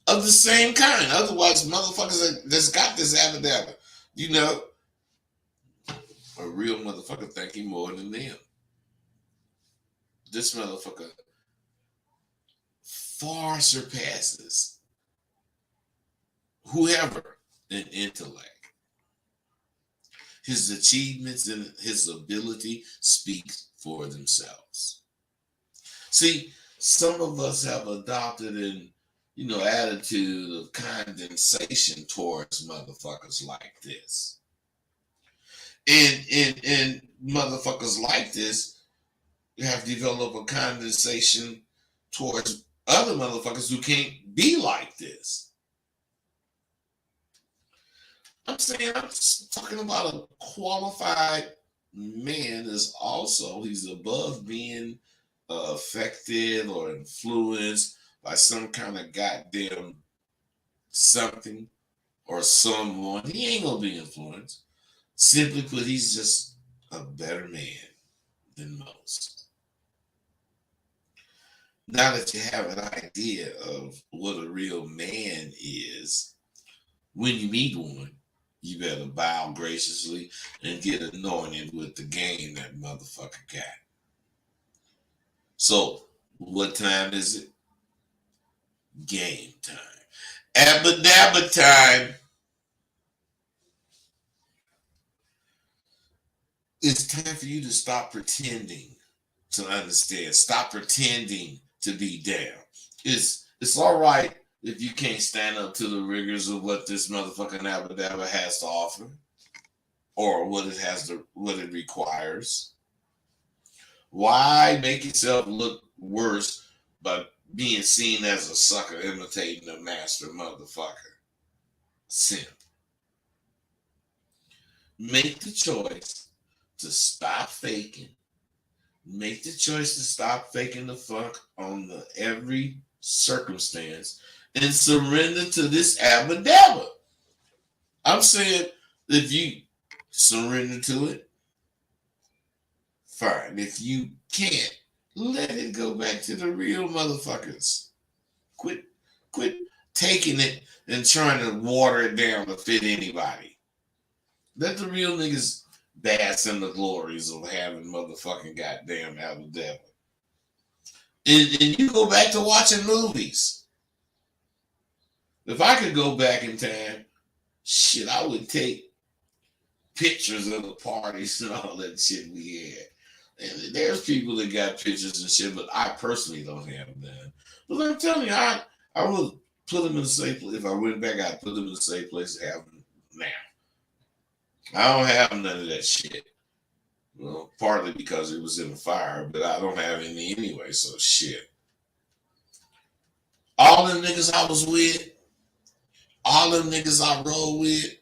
of the same kind. Otherwise, motherfuckers that's got this abba dabba, you know, a real motherfucker think he more than them. This motherfucker far surpasses whoever in intellect. His achievements and his ability speak for themselves. See, some of us have adopted an attitude of condensation towards motherfuckers like this. And motherfuckers like this have developed a condensation towards other motherfuckers who can't be like this. I'm talking about a qualified man he's above being affected or influenced by some kind of goddamn something or someone. He ain't gonna be influenced. Simply put, he's just a better man than most. Now that you have an idea of what a real man is, when you meet one, you better bow graciously and get anointed with the game that motherfucker got. So, what time is it? Game time. Abba dabba time. It's time for you to stop pretending to understand. Stop pretending to be down. It's all right if you can't stand up to the rigors of what this motherfucking Abba dabba has to offer, or what it requires. Why make yourself look worse by being seen as a sucker imitating a master motherfucker? Simp. Make the choice to stop faking. Make the choice to stop faking the fuck on every circumstance and surrender to this abba dabba. I'm saying if you surrender to it, fine. If you can't, let it go back to the real motherfuckers. Quit taking it and trying to water it down to fit anybody. Let the real niggas bask in the glories of having motherfucking goddamn abba dabba. And you go back to watching movies. If I could go back in time, shit, I would take pictures of the parties and all that shit we had. And there's people that got pictures and shit, but I personally don't have them. But I'm telling you, I would put them in the same place. If I went back, I'd put them in the same place to have them now. I don't have none of that shit. Well, partly because it was in the fire, but I don't have any anyway, so shit. All them niggas I was with, all them niggas I roll with,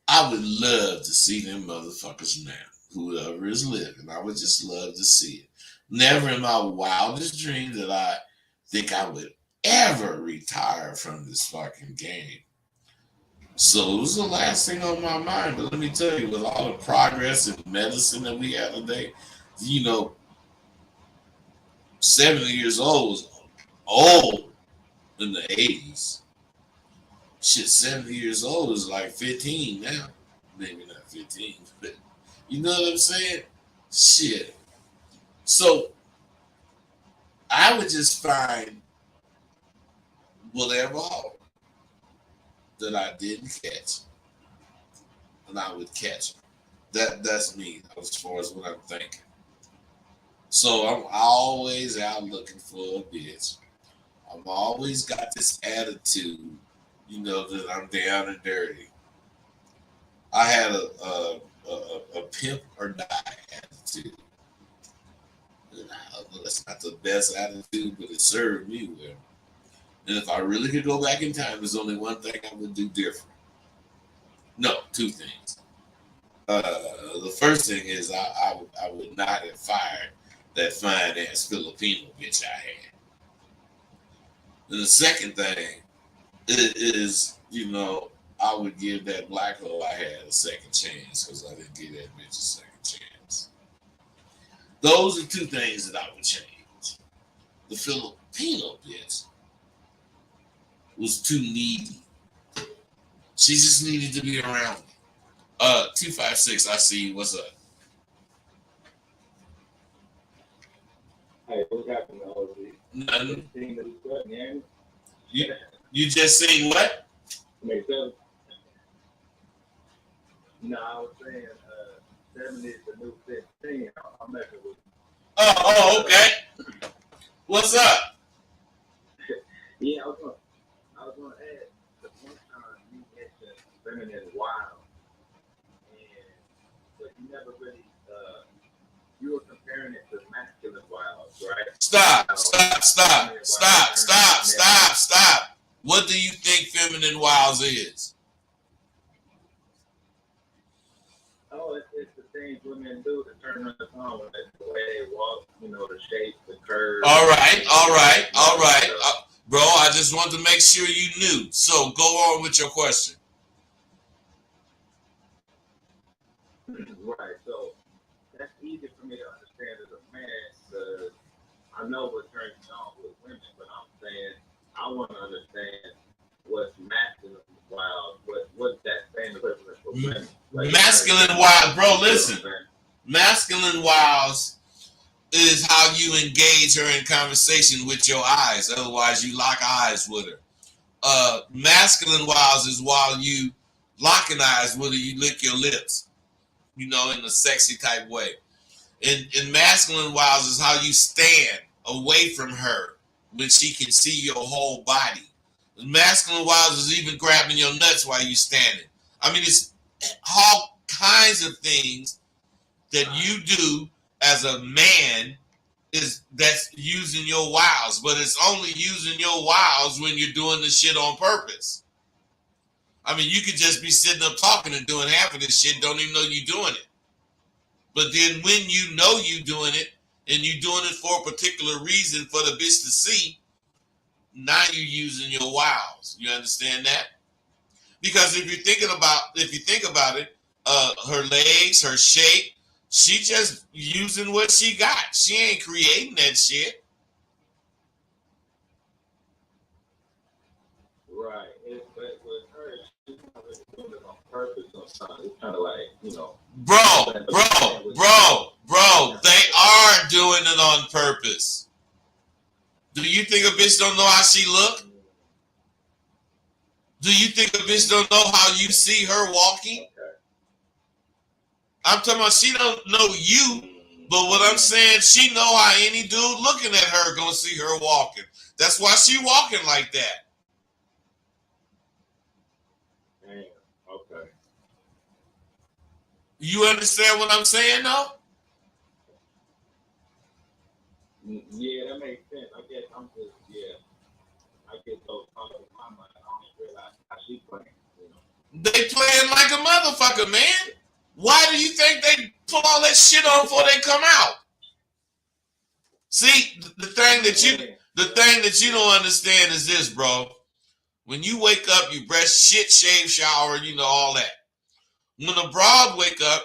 I would love to see them motherfuckers now. Whoever is living, I would just love to see it. Never in my wildest dream that I think I would ever retire from this fucking game. So it was the last thing on my mind. But let me tell you, with all the progress in medicine that we have today, 70 years old was old in the 80s. Shit, 70 years old is like 15 now. Maybe not 15, but you know what I'm saying? Shit. So I would just find whatever hole that I didn't catch, and I would catch it. That's me as far as what I'm thinking. So I'm always out looking for a bitch. I'm always got this attitude, that I'm down and dirty. I had a pimp or die attitude. That's not the best attitude, but it served me well. And if I really could go back in time, there's only one thing I would do different. No, two things. The first thing is I would not have fired that fine ass Filipino bitch I had. And the second thing is, I would give that black hole I had a second chance because I didn't give that bitch a second chance. Those are two things that I would change. The Filipino bitch was too needy. She just needed to be around me. 256, I see you. What's up? Hey, what's happening, OG? Nothing. Yeah. You just seen what? Makes sense. No, I was saying 70 is the new 15. I'm messing with you. Oh, okay. What's up? Yeah, I was gonna add the one time you mentioned feminine wiles, but you never really you were comparing it to masculine wiles, right? Stop. What do you think feminine wiles is? Oh, it's the things women do to turn us on, the way they walk, the shape, the curve. All right. Bro, I just wanted to make sure you knew. So go on with your question. Right, so that's easy for me to understand as a man because I know what turns me on with women, but I'm saying I want to understand what's masculine wild, what's that same equivalent for women. Like, masculine wiles, bro, listen. Masculine wiles is how you engage her in conversation with your eyes. Otherwise, you lock eyes with her. Masculine wiles is while you locking eyes with her, you lick your lips, in a sexy type way. And masculine wiles is how you stand away from her when she can see your whole body. Masculine wiles is even grabbing your nuts while you standing. I mean, it's all kinds of things that you do as a man that's using your wiles, but it's only using your wiles when you're doing the shit on purpose. I mean, you could just be sitting up talking and doing half of this shit, don't even know you're doing it. But then when you know you're doing it and you're doing it for a particular reason for the bitch to see, now you're using your wiles. You understand that? Because if you think about it, her legs, her shape, she just using what she got. She ain't creating that shit. Right. But with her, she's not really doing it on purpose sometimes. It's kind of like, Bro, they are doing it on purpose. Do you think a bitch don't know how she look? Do you think a bitch don't know how you see her walking? Okay. I'm talking about she don't know you, but what I'm saying, she know how any dude looking at her gonna see her walking. That's why she walking like that. Damn. Okay. You understand what I'm saying, though? Yeah, that makes sense. I guess I'm just, I get those caught up in my mind. I don't even realize how she playing. You know. They playing like a motherfucker, man. Why do you think they put all that shit on before they come out? See, the thing that you don't understand is this, bro. When you wake up, you brush, shit, shave, shower, you know, all that. When a broad wake up,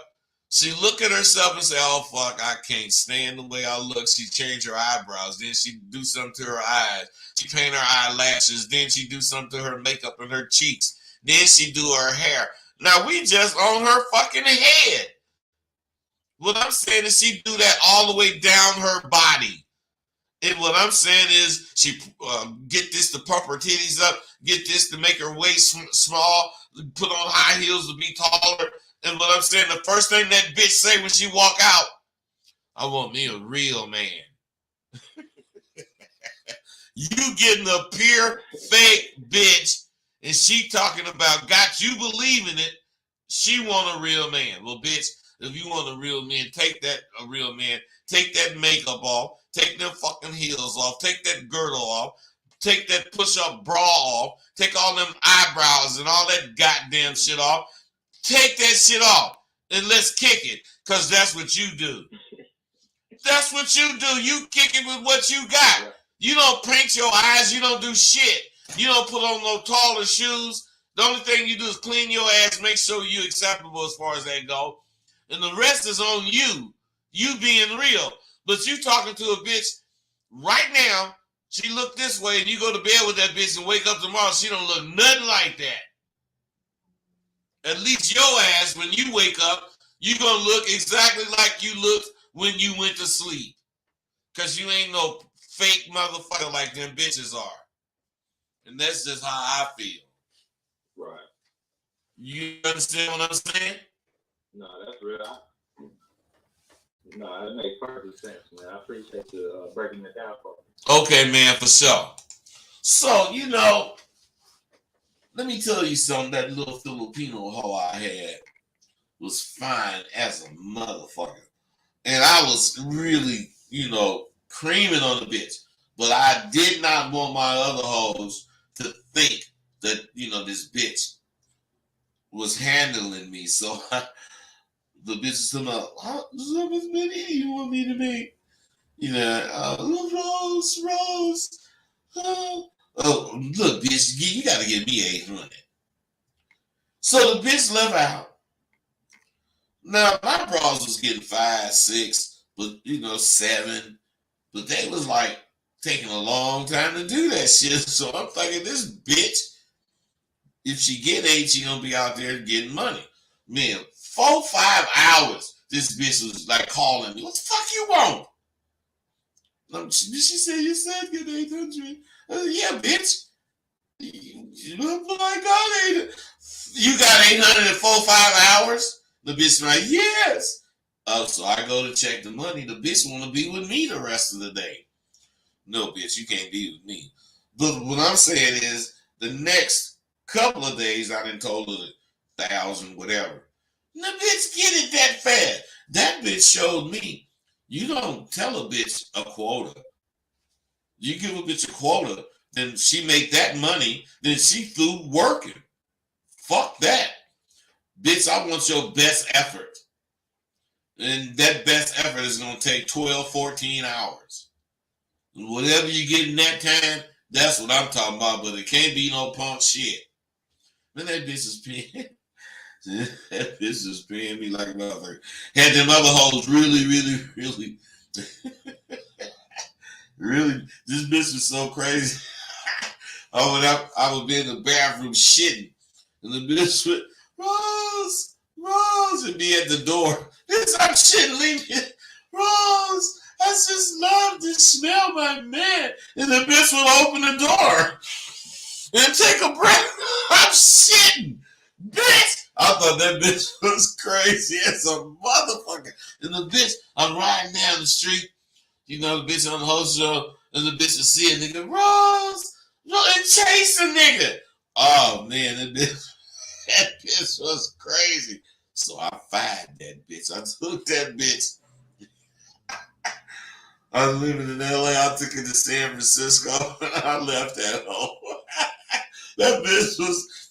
she look at herself and say, oh, fuck, I can't stand the way I look. She change her eyebrows. Then she do something to her eyes. She paint her eyelashes. Then she do something to her makeup and her cheeks. Then she do her hair. Now, we just on her fucking head. What I'm saying is she do that all the way down her body. And what I'm saying is she get this to pump her titties up, get this to make her waist small, put on high heels to be taller. And what I'm saying, the first thing that bitch say when she walk out, I want me a real man. You getting a pure fake bitch, and she talking about got you believing it. She want a real man. Well, bitch, if you want a real man, take that makeup off, take them fucking heels off, take that girdle off, take that push-up bra off, take all them eyebrows and all that goddamn shit off. Take that shit off and let's kick it, because that's what you do. That's what you do. You kick it with what you got. You don't paint your eyes. You don't do shit. You don't put on no taller shoes. The only thing you do is clean your ass, make sure you're acceptable as far as that go. And the rest is on you. You being real. But you talking to a bitch right now, she look this way, and you go to bed with that bitch and wake up tomorrow, she don't look nothing like that. At least your ass, when you wake up, you going to look exactly like you looked when you went to sleep. Because you ain't no fake motherfucker like them bitches are. And that's just how I feel. Right. You understand what I'm saying? No, that's real. No, that makes perfect sense, man. I appreciate you breaking it down for me. Okay, man, for sure. So, you know, let me tell you something. That little Filipino hoe I had was fine as a motherfucker. And I was really, you know, creaming on the bitch. But I did not want my other hoes to think that, you know, this bitch was handling me. So the bitch is talking about, how much money do you want me to make? You know, Rose. Oh, look, bitch, you got to give me 800. So the bitch left out. Now, my bras was getting 5, 6, but, you know, 7. But they was like taking a long time to do that shit. So I'm thinking, this bitch, if she get 8, she gonna be out there getting money. Man, 4, 5 hours, this bitch was like calling me. What the fuck you want? She said, you said get 800. I said, yeah, bitch. You got 800. You got 800 in 4, 5 hours? The bitch like, yes. So I go to check the money. The bitch want to be with me the rest of the day. No, bitch, you can't be with me. But what I'm saying is, the next couple of days, I done told her 1,000, whatever. And the bitch get it that fast. That bitch showed me, you don't tell a bitch a quota. You give a bitch a quota, then she make that money, then she through working. Fuck that. Bitch, I want your best effort. And that best effort is going to take 12, 14 hours. Whatever you get in that time, that's what I'm talking about. But it can't be no punk shit. Man, that bitch is paying. That bitch is paying me like a motherfucker. Had them other hoes really, really. This bitch was so crazy. I would be in the bathroom shitting. And the bitch would, Rose, and be at the door. Bitch, I'm shitting, leave me. Rose, I just love to smell my man. And the bitch would open the door and take a breath. I'm shitting. Bitch. I thought that bitch was crazy as a motherfucker. And the bitch, I'm riding down the street, you know, the bitch on the whole show, and the bitch will see a nigga, Rose, and chase a nigga. Oh, man, that bitch was crazy. So I fired that bitch. I took that bitch. I was living in LA. I took it to San Francisco. And I left that home. That bitch was.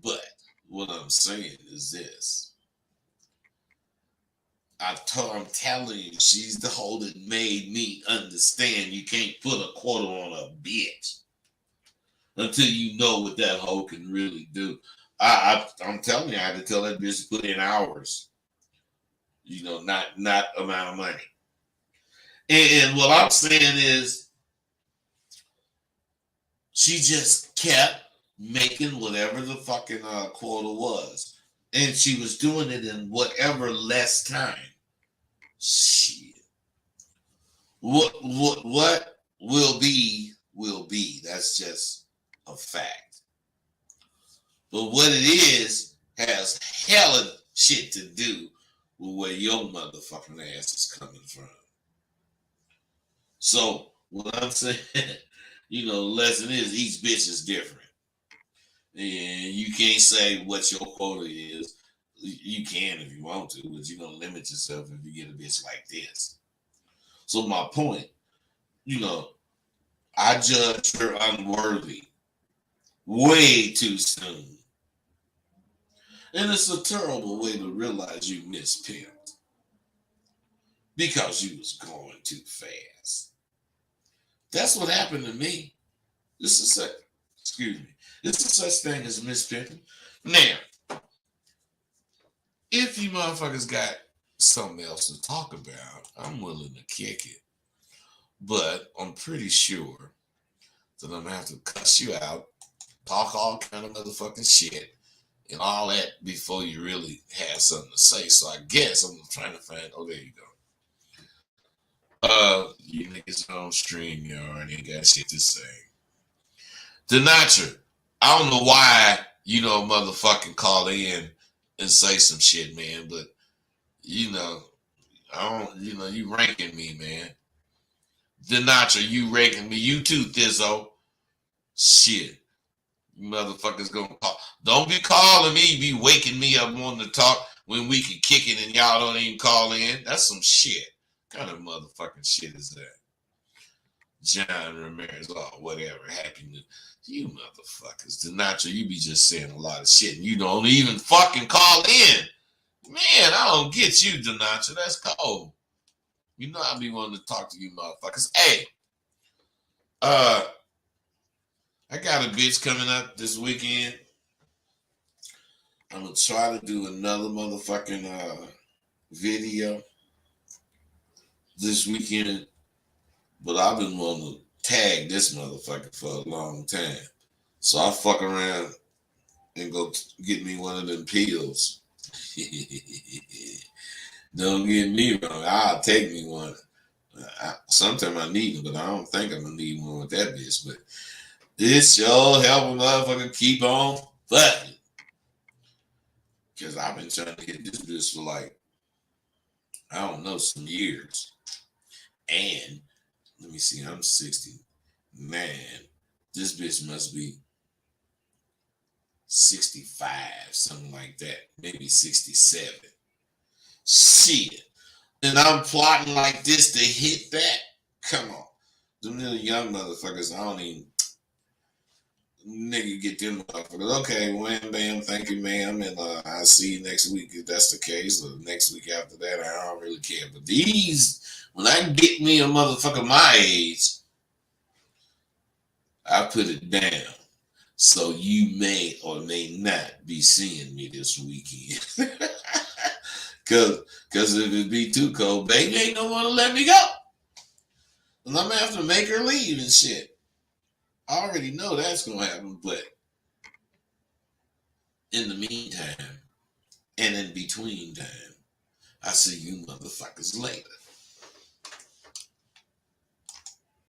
But what I'm saying is this. I'm telling you, she's the hoe that made me understand you can't put a quarter on a bitch until you know what that hoe can really do. I'm telling you, I had to tell that bitch to put in hours. You know, not amount of money. And what I'm saying is, she just kept making whatever the fucking quota was, and she was doing it in whatever less time. Shit. What will be will be. That's just a fact. But what it is has hella shit to do with where your motherfucking ass is coming from. So what I'm saying, the lesson is each bitch is different. And you can't say what your quota is. You can if you want to, but you're gonna limit yourself if you get a bitch like this. So my point, I judged her unworthy way too soon. And it's a terrible way to realize you mispimped because you was going too fast. That's what happened to me. This is such thing as mispimping. Now, if you motherfuckers got something else to talk about, I'm willing to kick it. But I'm pretty sure that I'm gonna have to cuss you out, talk all kind of motherfucking shit, and all that before you really have something to say. So I guess I'm trying to find. Oh, there you go. You niggas on StreamYard ain't got shit to say. Denature, I don't know why motherfucking call in and say some shit, man. But I don't. You ranking me, man. Denature, you ranking me. You too, Thizzo. Shit. You motherfuckers gonna call. Don't be calling me, be waking me up wanting to talk when we can kick it and y'all don't even call in. That's some shit. What kind of motherfucking shit is that? John Ramirez, whatever. Happy New. You motherfuckers. Denacho, you be just saying a lot of shit and you don't even fucking call in. Man, I don't get you, Denacho. That's cold. I be wanting to talk to you motherfuckers. Hey, I got a bitch coming up this weekend. I'm gonna try to do another motherfucking video this weekend, but I've been wanting to tag this motherfucker for a long time. So I fuck around and go get me one of them pills. Don't get me wrong, I'll take me one. Sometimes I need them, but I don't think I'm gonna need one with that bitch. But this sure help a motherfucker keep on fucking. Because I've been trying to get this bitch for I don't know, some years. And let me see, I'm 60. Man, this bitch must be 65, something like that. Maybe 67. Shit. And I'm plotting like this to hit that. Come on. Them little young motherfuckers, I don't even nigga get them motherfuckers. Okay, wham bam, thank you, ma'am. And I'll see you next week if that's the case. Or next week after that, I don't really care. But these, when I get me a motherfucker my age, I put it down. So you may or may not be seeing me this weekend. Cause if it be too cold, baby ain't gonna wanna let me go. And I'm gonna have to make her leave and shit. I already know that's gonna happen, but in the meantime, and in between time, I see you motherfuckers later.